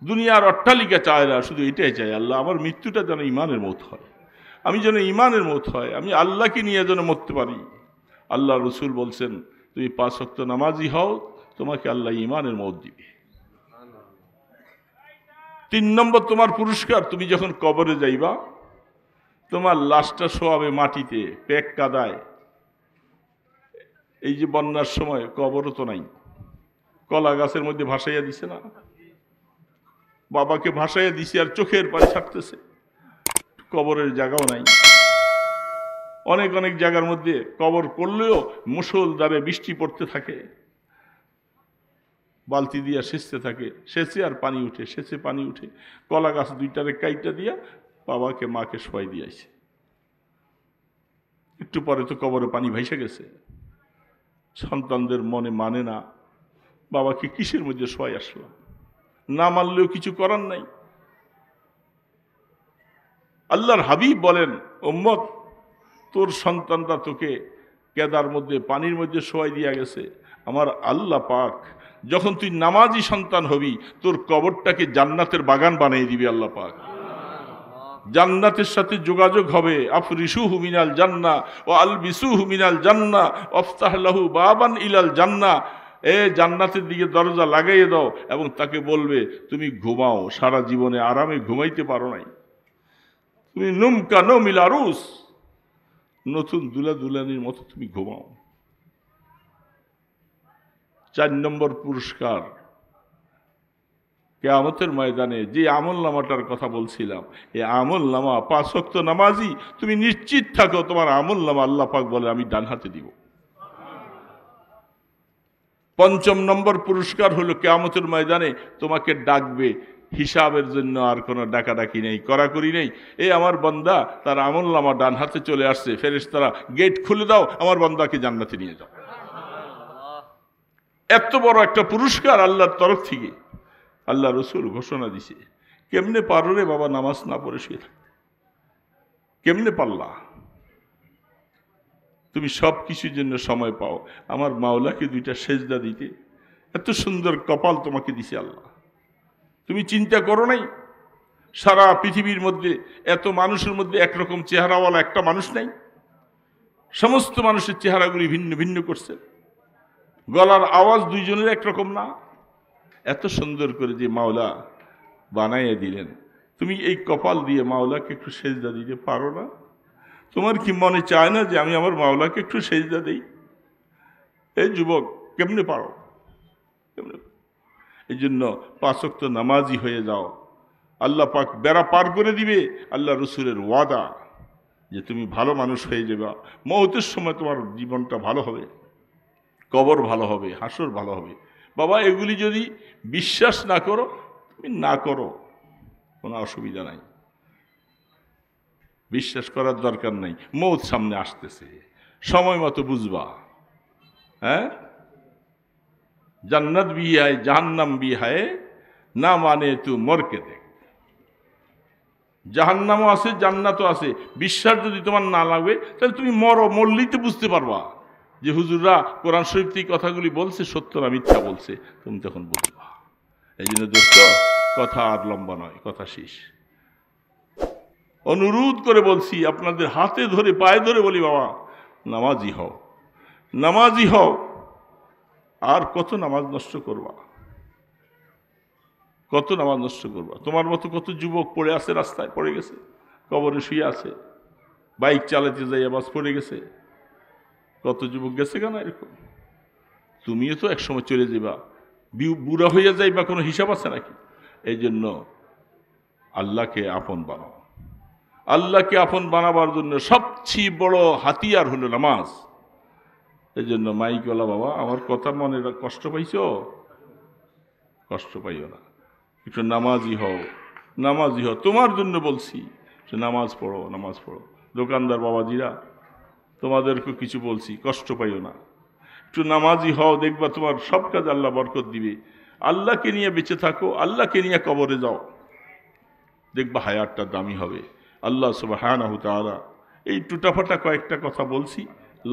দুনিয়ার অট্টালিকা চায় না, শুধু এটাই চায় আল্লাহ আমার মৃত্যুটা যেন ঈমানের মওত হয়, আমি যেন ঈমানের মওত হয়, আমি আল্লাহকে নিয়ে যেন মরতে পারি। আল্লাহ রসুল বলছেন তুমি 5 ওয়াক্ত নামাজি হও, তোমাকে আল্লাহ ঈমানের মওত দিবে। 3 নম্বর তোমার পুরস্কার, তুমি যখন কবরে যাইবা তোমার লাশটা শোয়াবে মাটিতে, পেক কাদায়। এই যে বন্যার সময় কবরও তো নাই, কলা গাছের মধ্যে ভাসাইয়া দিছে না, বাবাকে ভাসাইয়া দিছে আর চোখের পানি ছাড়তেছে, কবরের জায়গাও নাই। অনেক অনেক জায়গার মধ্যে কবর করলেও মুষলধারে বৃষ্টি পড়তে থাকে, বালতি দিয়া সেচতে থাকে, সেচে আর পানি উঠে, সেচে পানি উঠে, কলা গাছ 2টারে কাইটা দিয়া বাবাকে মাকে শোয়াই দিয়েছে। একটু পরে তো কবরে পানি ভাইসে গেছে। সন্তানদের মনে মানে না, বাবাকে কিসের মধ্যে শোয়াই আসলাম, না মানলেও কিছু করার নাই। আল্লাহর হাবিব বলেন উম্মত তোর সন্তানরা তোকে কেদার মধ্যে পানির মধ্যে শোয়াই দিয়া গেছে, আমার আল্লাহ পাক যখন তুই নামাজি সন্তান হবি তোর কবরটাকে জান্নাতের বাগান বানিয়ে দিবি। আল্লাহ পাক জান্নাতের সাথে যোগাযোগ হবে। আফরিসুহু মিনাল জান্নাহ ওয়া আলবিসুহু মিনাল জান্নাহ ওয়াফতাহ লাহু বাবান ইলাল জান্নাহ, এ জান্নাতের দিকে দরজা লাগাইয়ে দাও এবং তাকে বলবে তুমি ঘুমাও, সারা জীবনে আরামে ঘুমাইতে পারো নাই, তুমি নুমকা নৌমিল আরুস, নতুন দুলা দুলানির মতো তুমি ঘুমাও। 4 নম্বর পুরস্কার, কিয়ামতের ময়দানে যে আমল নামাটার কথা বলছিলাম, এই আমল নামা 5 ওয়াক্ত নামাজি, তুমি নিশ্চিত থাকো তোমার আমল নামা আল্লাহ পাক বলে আমি ডান হাতে দিব। 5 নম্বর পুরস্কার হলো কিয়ামতের ময়দানে তোমাকে ডাকবে হিসাবের জন্য, আর কোনো ডাকাডাকি নেই, কড়াকড়ি নেই। এই আমার বান্দা তার আমল নামা ডান হাতে চলে আসছে, ফেরেশতারা গেট খুলে দাও, আমার বান্দাকে জান্নাতে নিয়ে যাও। এত বড় একটা পুরস্কার আল্লাহর তরফ থেকে আল্লাহ রসুল ঘোষণা দিছে। কেমনে পারো রে বাবা নামাজ না পড়ে শুয়ে থাকতে, কেমনে পারলা? তুমি সব কিছুর জন্য সময় পাও, আমার মাওলাকে 2টা সেজদা দিতে, এত সুন্দর কপাল তোমাকে দিছে আল্লাহ। তুমি চিন্তা করো নাই সারা পৃথিবীর মধ্যে এত মানুষের মধ্যে একরকম চেহারাওয়ালা একটা মানুষ নাই, সমস্ত মানুষের চেহারাগুলি ভিন্ন ভিন্ন করছে, গলার আওয়াজ 2 জনের একরকম না। এত সুন্দর করে যে মাওলা বানাইয়া দিলেন, তুমি এই কপাল দিয়ে মাওলাকে একটু সেজদা দিতে পারো না? তোমার কি মনে চায় না যে আমি আমার মাওলাকে একটু সেজদা দেই? এই যুবক কেমনে পারো? এই জন্য 5 ওয়াক্ত নামাজি হয়ে যাও, আল্লাহ পাক বেড়া পার করে দিবে। আল্লাহ রসুলের ওয়াদা যে তুমি ভালো মানুষ হয়ে যাবে, মওতের সময় তোমার জীবনটা ভালো হবে, কবর ভালো হবে, হাসর ভালো হবে। বাবা এগুলি যদি বিশ্বাস না করো তুমি না করো, কোনো অসুবিধা নাই, বিশ্বাস করার দরকার নাই। মওত সামনে আসতেছে, সময় মতো বুঝবা। হ্যাঁ, জান্নাত ভি হায় জাহান্নাম ভি হায়, না মানে তু মরকে দেখ। জাহান্নামও আছে জান্নাতও আছে, বিশ্বাস যদি তোমার না লাগবে তাহলে তুমি মরো, মরলেই তো বুঝতে পারবা যে হুজুররা কোরআন শরীফ থেকে কথাগুলি বলছে সত্য না মিথ্যা বলছে, তুমি তখন বুঝবা। এই জন্য দোস্ত কথা আর লম্বা নয়, কথা শেষ। অনুরোধ করে বলছি, আপনাদের হাতে ধরে পায়ে ধরে বলি বাবা নামাজি হও, নামাজি হও। আর কত নামাজ নষ্ট করবা, কত নামাজ নষ্ট করবা? তোমার মতো কত যুবক পড়ে আছে, রাস্তায় পড়ে গেছে, কবরে শুয়ে আছে, বাইক চালাতে যাই আবার পড়ে গেছে। কত যুবক গেছে কেন এরকম? তুমিও তো একসময় চলে যাবা, বুড়া হইয়া যাইবা, কোনো হিসাব আছে নাকি? এই জন্য আল্লাহকে আপন বানাও। আল্লাহকে আপন বানাবার জন্য সবচেয়ে বড় হাতিয়ার হলো নামাজ। এই জন্য মাইকওয়ালা বাবা, আমার কথা মনে কষ্ট পাইছো? কষ্ট পাইও না, একটু নামাজি হও, নামাজি হও। তোমার জন্য বলছি যে নামাজ পড়ো, নামাজ পড়ো। দোকানদার বাবাজিরা, তোমাদেরকে কিছু বলছি, কষ্ট পাইও না, একটু নামাজি হও, দেখবা তোমার সব কাজ আল্লাহ বরকত দিবে। আল্লাহকে নিয়ে বেঁচে থাকো, আল্লাহকে নিয়ে কবরে যাও, দেখবা হায়াতটা দামি হবে। আল্লাহ সুবহানাহু তাআলা এই টুটাফাটা কয়েকটা কথা বলছি,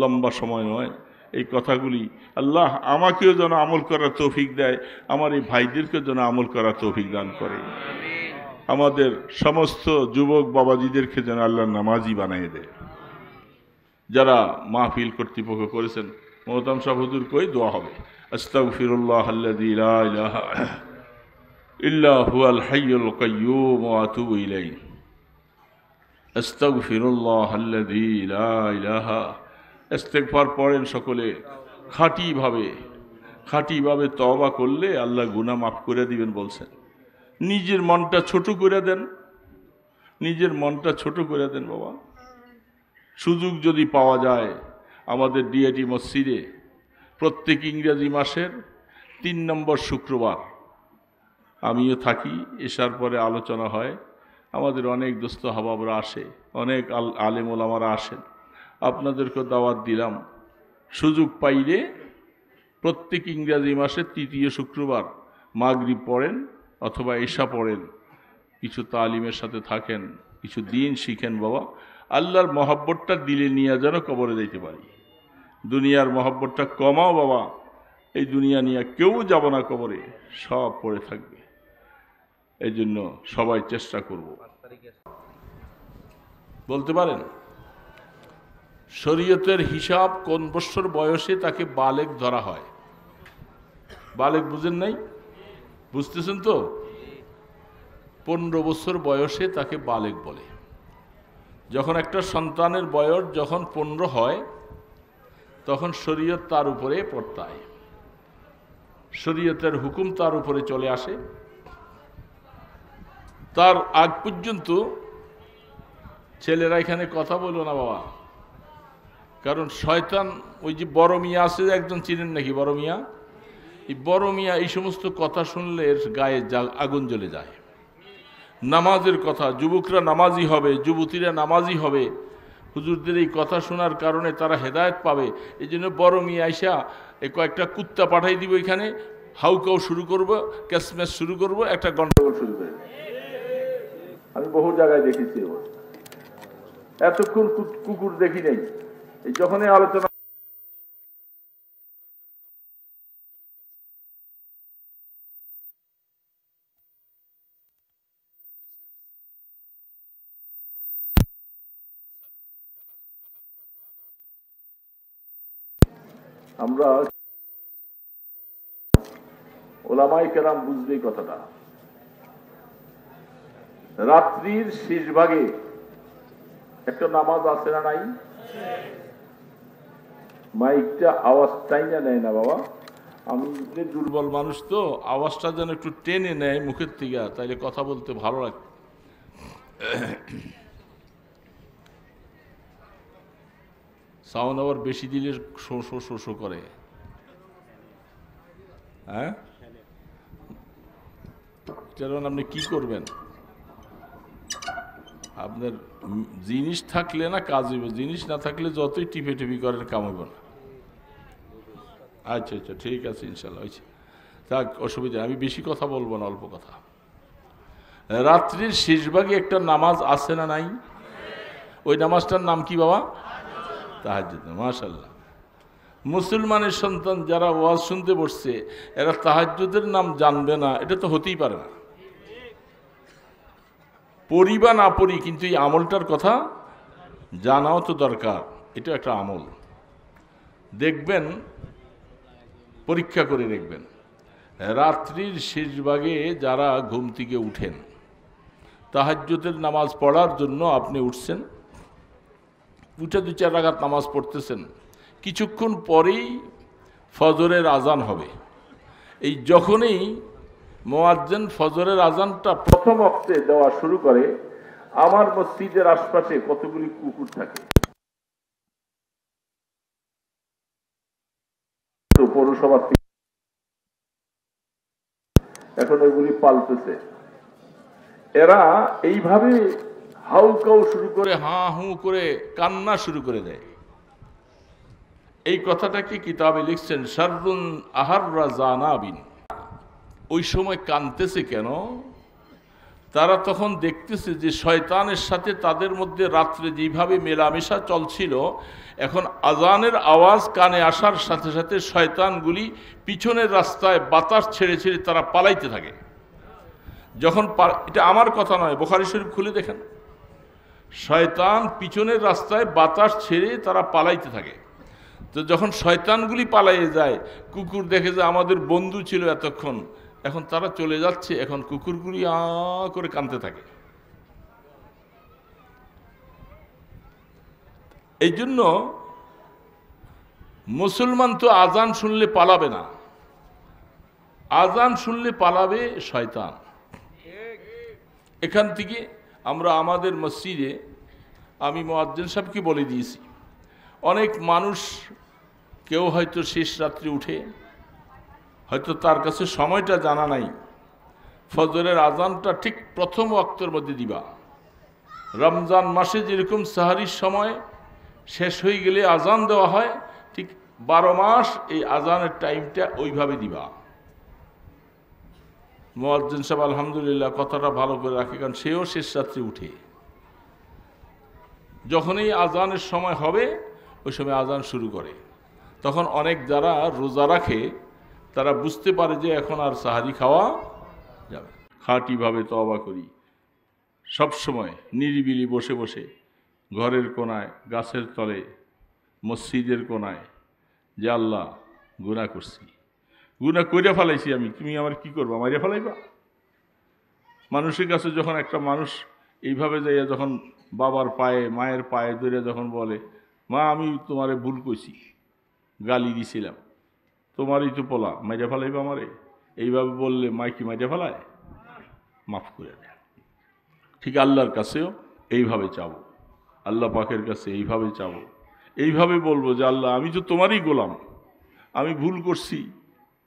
লম্বা সময় নয়। এই কথাগুলি আল্লাহ আমাকেও যেন আমল করার তৌফিক দেয়, আমার এই ভাইদেরকেও যেন আমল করার তৌফিক দান করে। আমাদের সমস্ত যুবক বাবাজিদেরকে যেন আল্লাহ নামাজি বানিয়ে দেয়। যারা মাহফিল কর্তৃপক্ষ করেছেন, মোহতাম সাহেব হুজুর কই দোয়া হবে, আস্তাগফিরুল্লাহ আল্লাযী লা ইলাহা ইল্লা হুয়াল হাইয়ুল কাইয়্যুম ওয়া আতুবু ইলাইহি, আস্তাগফিরুল্লাহ আল্লাযী লা ইলাহা। ইস্তেগফার পড়েন সকলে খাঁটিভাবে তওবা করলে আল্লাহ গুনাহ মাফ করে দিবেন বলছেন। নিজের মনটা ছোট করে দেন, নিজের মনটা ছোট করে দেন বাবা। সুযোগ যদি পাওয়া যায়, আমাদের ডিএটি মসজিদে প্রত্যেক ইংরেজি মাসের 3 নম্বর শুক্রবার আমিও থাকি, এশার পরে আলোচনা হয়। আমাদের অনেক দোস্ত হাবাবরা আসে, অনেক আলেম ওলামারা আসেন। আপনাদেরকে দাওয়াত দিলাম, সুযোগ পাইলে প্রত্যেক ইংরেজি মাসের 3য় শুক্রবার মাগরিব পড়েন অথবা এশা পড়েন, কিছু তালিমের সাথে থাকেন, কিছু দিন শিখেন বাবা। আল্লাহর মহব্বতটা দিলে নিয়ে যেন কবরে যাইতে পারি। দুনিয়ার মহব্বতটা কমাও বাবা, এই দুনিয়া নিয়ে কেউ যাব না কবরে, সব পড়ে থাকবে। এই জন্য সবাই চেষ্টা করব। বলতে পারেন শরীয়তের হিসাব কোন বছর বয়সে তাকে বালেগ ধরা হয়? বালেগ বুঝেন নাই? বুঝতেছেন তো? 15 বছর বয়সে তাকে বালেগ বলে। যখন একটা সন্তানের বয়স যখন 15 হয়, তখন শরীয়ত তার উপরে বর্তায়, শরীয়তের হুকুম তার উপরে চলে আসে। তার আগ পর্যন্ত ছেলেরা এখানে কথা বলো না বাবা, কারণ শয়তান, ওই যে বড় মিয়া আছে একজন, চিনেন নাকি বড় মিয়া? এই বড় মিয়া এই সমস্ত কথা শুনলে এর গায়ে আগুন জ্বলে যায়। নামাজের কথা, যুবকরা নামাজি হবে, যুবতীরা নামাজি হবে, হুজুরদের এই কথা শোনার কারণে তারা হেদায়েত পাবে। এই জন্য বড় মিয়া আইসা এই কয়েকটা কুত্তা পাঠাই দিব, এখানে হাউকাউ শুরু করবো, ক্যাশম্যাশ শুরু করবো, একটা গন্ডগোল শুরু করে। আমি বহু জায়গায় দেখেছি, এতক্ষণ কুকুর দেখি নেই। এই যখনই আলোচনা আমরা ওলামায়ে কেরাম বুঝবে কথাটা। রাত্রির শেষ ভাগে একটা নামাজ আছে না নাই? মাইকটা আওয়াজটাই না নেয় না বাবা। আমি দুর্বল মানুষ তো, আওয়াজটা যেন একটু টেনে নেয় মুখের থেকে, তাইলে কথা বলতে ভালো লাগে। সাউন্ড আবার বেশি দিলে শো শো শো শো করে। হ্যাঁ, কারণ আপনি কি করবেন? আপনার জিনিস থাকলে না কাজ হইব, জিনিস না থাকলে যতই টিপে টিপি করেন কাম হইব না। আচ্ছা আচ্ছা, ঠিক আছে, ইনশাল্লাহ হয়েছে, থাক, অসুবিধা। আমি বেশি কথা বলবো না, অল্প কথা। রাত্রির শেষ ভাগে একটা নামাজ আছে না নাই? ওই নামাজটার নাম কি বাবা? তাহাজ্জুদ। মাশাআল্লাহ, মুসলমানের সন্তান যারা ওয়াজ শুনতে বসছে, এরা তাহাজ্জুদের নাম জানবে না, এটা তো হতেই পারে না। পড়ি বা না পড়ি, কিন্তু এই আমলটার কথা জানাও তো দরকার। এটা একটা আমল। দেখবেন, পরীক্ষা করে দেখবেন, রাত্রির শেষ ভাগে যারা ঘুম থেকে উঠেন, তাহাজ্জুদের নামাজ পড়ার জন্য আপনি উঠছেন, উঠে 2-4 রাকাত নামাজ পড়তেছেন, কিছুক্ষণ পরেই ফজরের আজান হবে। এই যখনই মুয়াজ্জিন ফজরের আজানটা প্রথম ওয়াক্তে দেওয়া শুরু করে, আমার মসজিদের আশপাশে কতগুলি কুকুর থাকে, তো পৌরসভা এখন ওইগুলি পালতেছে। এরা এইভাবে হাউকাউ শুরু করে, হাঁ হু করে কান্না শুরু করে দেয়। এই কথাটাকে কিতাবে লিখছেন শাররুন আহাররা জানাবিন। ওই সময় কাঁদতেছে কেন? তারা তখন দেখতেছে যে শয়তানের সাথে তাদের মধ্যে রাত্রে যেভাবে মেলামেশা চলছিল, এখন আজানের আওয়াজ কানে আসার সাথে সাথে শয়তানগুলি পিছনের রাস্তায় বাতাস ছেড়ে ছেড়ে তারা পালাইতে থাকে। যখন এটা আমার কথা নয়, বুখারী শরীফ খুলে দেখেন, শয়তান পিছনের রাস্তায় বাতাস ছেড়ে তারা পালাইতে থাকে। তো যখন শয়তানগুলি পালাইয়ে যায়, কুকুর দেখে যে আমাদের বন্ধু ছিল এতক্ষণ, এখন তারা চলে যাচ্ছে, এখন কুকুরগুলি আ করে কাঁদতে থাকে। এই জন্য মুসলমান তো আজান শুনলে পালাবে না, আজান শুনলে পালাবে শয়তান। এখান থেকে আমরা আমাদের মসজিদে, আমি মুয়াজ্জিন সাহেবকে বলে দিয়েছি, অনেক মানুষ কেউ হয়তো শেষ রাত্রে উঠে, হয়তো তার কাছে সময়টা জানা নাই, ফজরের আজানটা ঠিক প্রথম ওয়াক্তের মধ্যে দিবা। রমজান মাসে যেরকম সাহারির সময় শেষ হয়ে গেলে আজান দেওয়া হয়, ঠিক 12 মাস এই আজানের টাইমটা ওইভাবে দিবা। মুয়াজ্জিন সাহেব আলহামদুলিল্লাহ কথাটা ভালো করে রাখে, কারণ সেও শেষ রাত্রে উঠে। যখনই আজানের সময় হবে ওই সময় আজান শুরু করে। তখন অনেক যারা রোজা রাখে তারা বুঝতে পারে যে এখন আর সাহারি খাওয়া যাবে। খাঁটিভাবে তওবা করি, সবসময় নিরিবিলি বসে বসে ঘরের কোনায়, গাছের তলে, মসজিদের কোনায়, যে আল্লাহ গুনাহ করছি, গুনাহ কইরা ফেলাইছি আমি, তুমি আমার কি করবা, মাইরা ফেলাইবা? মানুষের কাছে যখন একটা মানুষ এইভাবে যাইয়া যখন বাবার পায়ে, মায়ের পায়ে ধরে যখন বলে, মা আমি তোমারে ভুল কইছি, গালি দিছিলাম, তোমারই তো পোলা, মাইরা ফেলাইবা আমারে, এইভাবে বললে মাই কি মাইরা ফেলায়? মাফ করে দেয়। ঠিক আল্লাহর কাছেও এইভাবে চাবো, আল্লাহ পাকের কাছে এইভাবে চাবো, এইভাবে বলবো যে আল্লাহ আমি তো তোমারই গোলাম, আমি ভুল করছি,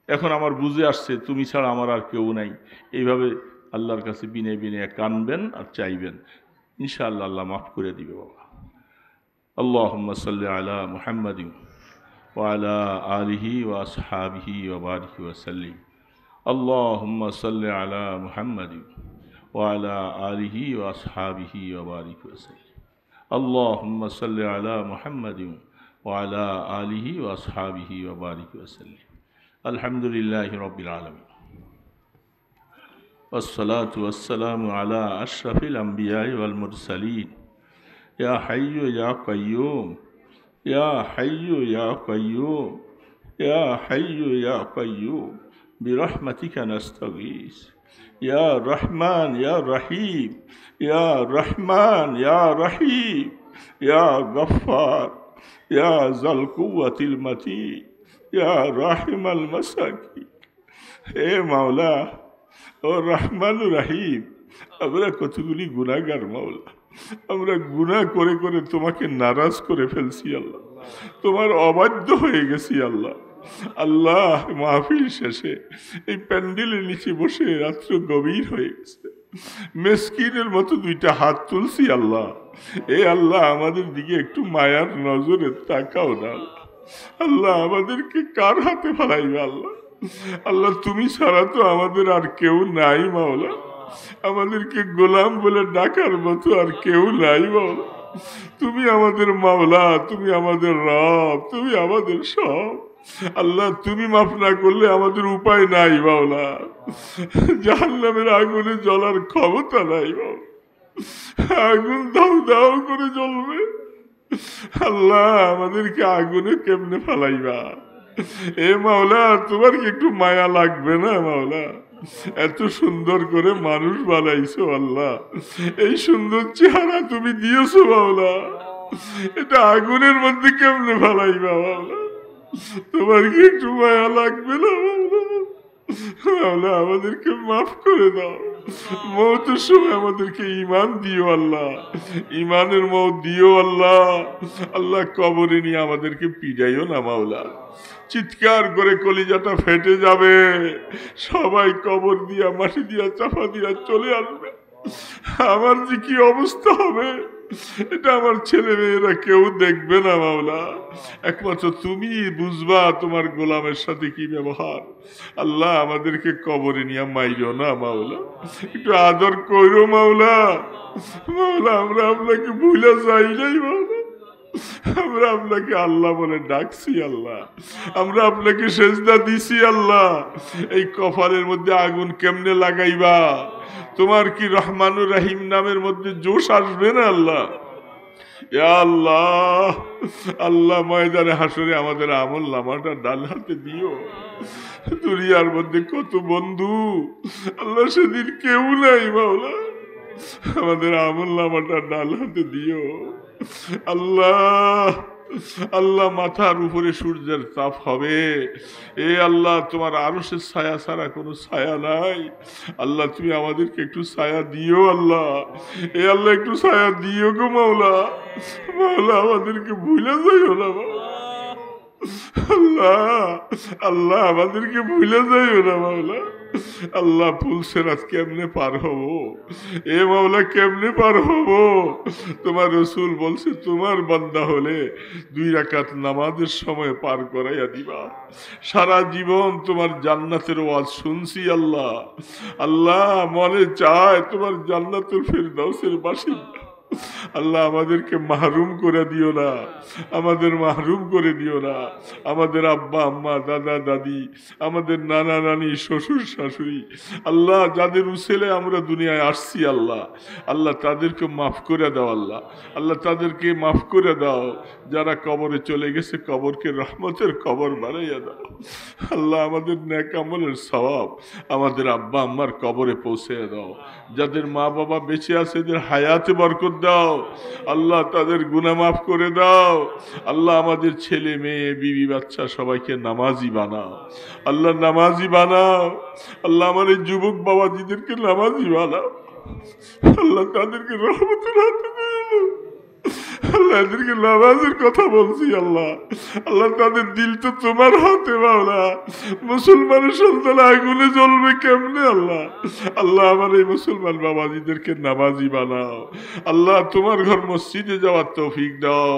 এখন আমার বুঝে আসছে তুমি ছাড়া আমার আর কেউ নাই। এইভাবে আল্লাহর কাছে বিনে বিনে কানবেন আর চাইবেন, ইনশাআল্লাহ আল্লাহ মাফ করে দিবে। বাবা আল্লাহুম্মা সাল্লি আলা মুহাম্মাদিন ওয়া আলা আলিহি ওয়া আসহাবিহি ওয়া বারিক ওয়া সাল্লিম। আল্লাহুম্মা সাল্লি আলা মুহাম্মাদিন ওয়া আলা আলিহি ওয়া আসহাবিহি ওয়া বারিক ওয়া সাল্লিম। আল্লাহুম্মা সাল্লি আলা মুহাম্মাদিন ওয়া আলা আলিহি ওয়া আসহাবিহি ওয়া বারিক ওয়া সাল্লিম। আলহামদুলিল্লাহি রাব্বিল আলামিন। والصلاة والسلام على أشرف الأنبياء والمرسلين يا حي يا قيوم يا حي يا قيوم يا حي يا قيوم برحمتك نستغيث يا رحمن يا رحيم يا رحمن يا رحيم يا غفار يا ذا القوة المتين يا راحم المساكين. হে মাওলা ও রহমান রাহিম, আমরা কতগুলি গুনাহগার মাওলা, আমরা গুনাহ করে করে তোমাকে নারাজ করে ফেলছি আল্লাহ, তোমার অবাধ্য হয়ে গেছি আল্লাহ। আল্লাহ মাহফিল শেষে এই প্যান্ডেলের নিচে বসে রাত্র গভীর হয়ে গেছে, মেসকিনের মতো 2টা হাত তুলছি আল্লাহ। এ আল্লাহ আমাদের দিকে একটু মায়ার নজরে তাকাও না আল্লাহ, আমাদেরকে কার হাতে ফেলাইবে আল্লাহ? আল্লাহ তুমি ছাড়া তো আমাদের আর কেউ নাই মাওলা, আমাদেরকে গোলাম বলে ডাকার মতো আর কেউ নাই মাওলা। তুমি আমাদের মাওলা, তুমি আমাদের রব, তুমি আমাদের সব। আল্লাহ তুমি মাফ না করলে আমাদের উপায় নাই মাওলা, জাহান্নামের আগুনে জ্বলার ক্ষমতা নাই মাওলা, আগুন দাও দাও করে জ্বলবে। আল্লাহ আমাদেরকে আগুনে কেমনে ফালাইবা? এ মাওলা, তোমার কি একটু মায়া লাগবে না মাওলা? এত সুন্দর করে মানুষ বানাইছো আল্লাহ, এই সুন্দর চেহারা তুমি দিয়েছো মাওলা, এটা আগুনের মধ্যে কেমনে ফালাইবা মাওলা? তোমার কি একটু মায়া লাগবে না মাওলা? মাওলা, আমাদেরকে মাফ করে দাও। মৌতের সময় আমাদেরকে ঈমান দিও আল্লাহ, ঈমানের মৌত দিও আল্লাহ। আল্লাহ, কবরে নিয়ে আমাদেরকে পিটাইও না মাওলা। চিৎকার করে কলিজাটা ফেটে যাবে, সবাই কবর দিয়া মাটি দিয়া চাপা দিয়া চলে আসবে। আমার যে কি অবস্থা হবে এটা আমার ছেলে মেয়েরা কেউ দেখবে না মাওলা, একমাত্র তুমি বুঝবা তোমার গোলামের সাথে কি ব্যবহার। আল্লাহ, আমাদেরকে কবরে নিয়ে মাইরো না মাওলা, একটু আদর করো মাওলা। মাওলা, আমরা আপনাকে ভুলে যাই নাই মাওলা, আমরা আপনাকে আল্লাহ বলে ডাকছি আল্লাহ, আমরা আপনাকে সেজদা দিছি আল্লাহ। এই কপালের মধ্যে আগুন কেমনে লাগাইবা? তোমার কি রহমানুর রহিম নামের মধ্যে জোশ আসবে না আল্লাহ? ইয়া আল্লাহ, আল্লাহ, ময়দানে হাসরে আমাদের আমল নামাটা ডাল হাতে দিও। দুনিয়ার মধ্যে কত বন্ধু আল্লাহ, সেদিন কেউ নাই মাওলা, আমাদের আমল নামাটা ডাল হাতে দিও আল্লাহ। আল্লাহ, মাথার উপরে সূর্যের তাপ হবে, এ আল্লাহ, তোমার আরশের ছায়া ছাড়া কোনো ছায়া নাই। আল্লাহ, তুমি আমাদেরকে একটু ছায়া দিও আল্লাহ, এ আল্লাহ, একটু ছায়া দিও গো মাওলা। মাওলা, আমাদেরকে ভুলে যাইও না আল্লাহ, আল্লাহ, আমাদেরকে ভুলে যাইও না মাওলা। আল্লাহ, পুলসেরাত কেমনে পার হব এ মাওলা, কেমনে পার হব? তোমার রসুল বলছে তোমার বান্দা হলে 2 রাকাত নামাজের সময় পার করাইয়া দিবা। সারা জীবন তোমার জান্নাতের ওয়াজ শুনছি আল্লাহ। আল্লাহ, মনে চায় তোমার জান্নাতুল ফিরদাউসের বাসিন্দা। আল্লাহ, আমাদেরকে মাহরুম করে দিও না, আমাদের মাহরুম করে দিও না। আমাদের আব্বা আম্মা, দাদা দাদি, আমাদের নানা নানি, শ্বশুর শাশুড়ি, আল্লাহ, যাদের উসিলে আমরা দুনিয়ায় আসছি আল্লাহ, আল্লাহ, তাদেরকে মাফ করে দাও আল্লাহ। আল্লাহ, তাদেরকে মাফ করে দাও। যারা কবরে চলে গেছে, কবরকে রহমতের কবর বানাইয়া দাও আল্লাহ। আমাদের নেক আমলের সওয়াব আমাদের আব্বা আম্মার কবরে পৌঁছে দাও। যাদের মা বাবা বেঁচে আছে, এদের হায়াতে বরকত দাও আল্লাহ, তাদের গুনাহ মাফ করে দাও আল্লাহ। আমাদের ছেলে মেয়ে, বিবি বাচ্চা সবাইকে নামাজি বানাও আল্লাহ, নামাজি বানাও আল্লাহ। আমার এই যুবক বাবাজিদেরকে নামাজি বানাও আল্লাহ, তাদেরকে রহমতের হাতে দাও আল্লাহ। এদেরকে নামাজের কথা বলছি আল্লাহ, আল্লাহ, তাদের দিল তো তোমার হাতে মাওলা। মুসলমানের সন্তান আগুনে জ্বলবে কেমনে আল্লাহ? আল্লাহ, আমার এই মুসলমান বাবাজিদেরকে নামাজি বানাও আল্লাহ। তোমার ঘর মসজিদে যাওয়ার তৌফিক দাও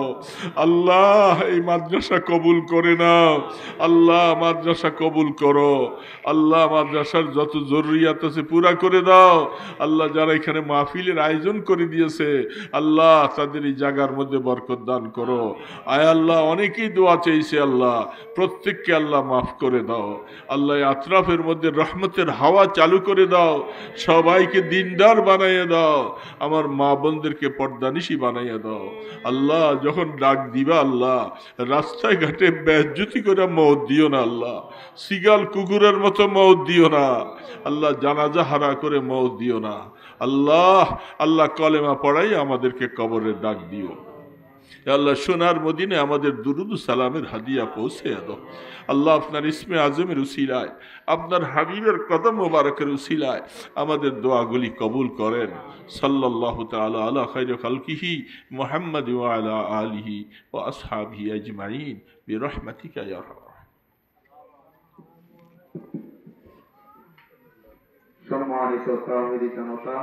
আল্লাহ। এই মাদ্রাসা কবুল করে নাও আল্লাহ, মাদ্রাসা কবুল করো আল্লাহ। মাদ্রাসার যত জরুরিয়াত আছে পুরা করে দাও আল্লাহ। যারা এখানে মাহফিলের আয়োজন করে দিয়েছে আল্লাহ, তাদের এই জায়গার মধ্যে বরকত দান করো আয় আল্লাহ। অনেকেই দোয়া চেয়েছে আল্লাহ, প্রত্যেককে আল্লাহ মাফ করে দাও আল্লাহ। আতরাফের মধ্যে রহমতের হাওয়া চালু করে দাও, সবাইকে দিনদার বানাইয়া দাও। আমার মা বোনদেরকে পর্দানিশী বানাইয়া দাও আল্লাহ। যখন ডাক দিবা আল্লাহ, রাস্তায় ঘাটে বেজ্জতি করে মওত দিও না আল্লাহ। সিগাল কুকুরের মতো মওত দিও না আল্লাহ। জানাজা হারা করে মওত দিও না আল্লাহ। আল্লাহ, কলেমা পড়াই আমাদেরকে কবরের ডাক দিও আল্লাহ। সোনার মদিনে আমাদের দুরুদ সালামের হাদিয়া পৌঁছে দাও আল্লাহ। আপনার ইসমে আজমের উসিলায়, আপনার হাবিবের কদম মোবারকের উসিলায় আমাদের দোয়াগুলি কবুল করেন। সাল্লাল্লাহু তাআলা আলা খায়রি খালকিহি মুহাম্মাদ ওয়া আলা আলিহি ওয়া আসহাবিহি আজমাইন বিরহমাতিকা ইয়া আরহাম। সম্মানিত তাওহীদি জনতা,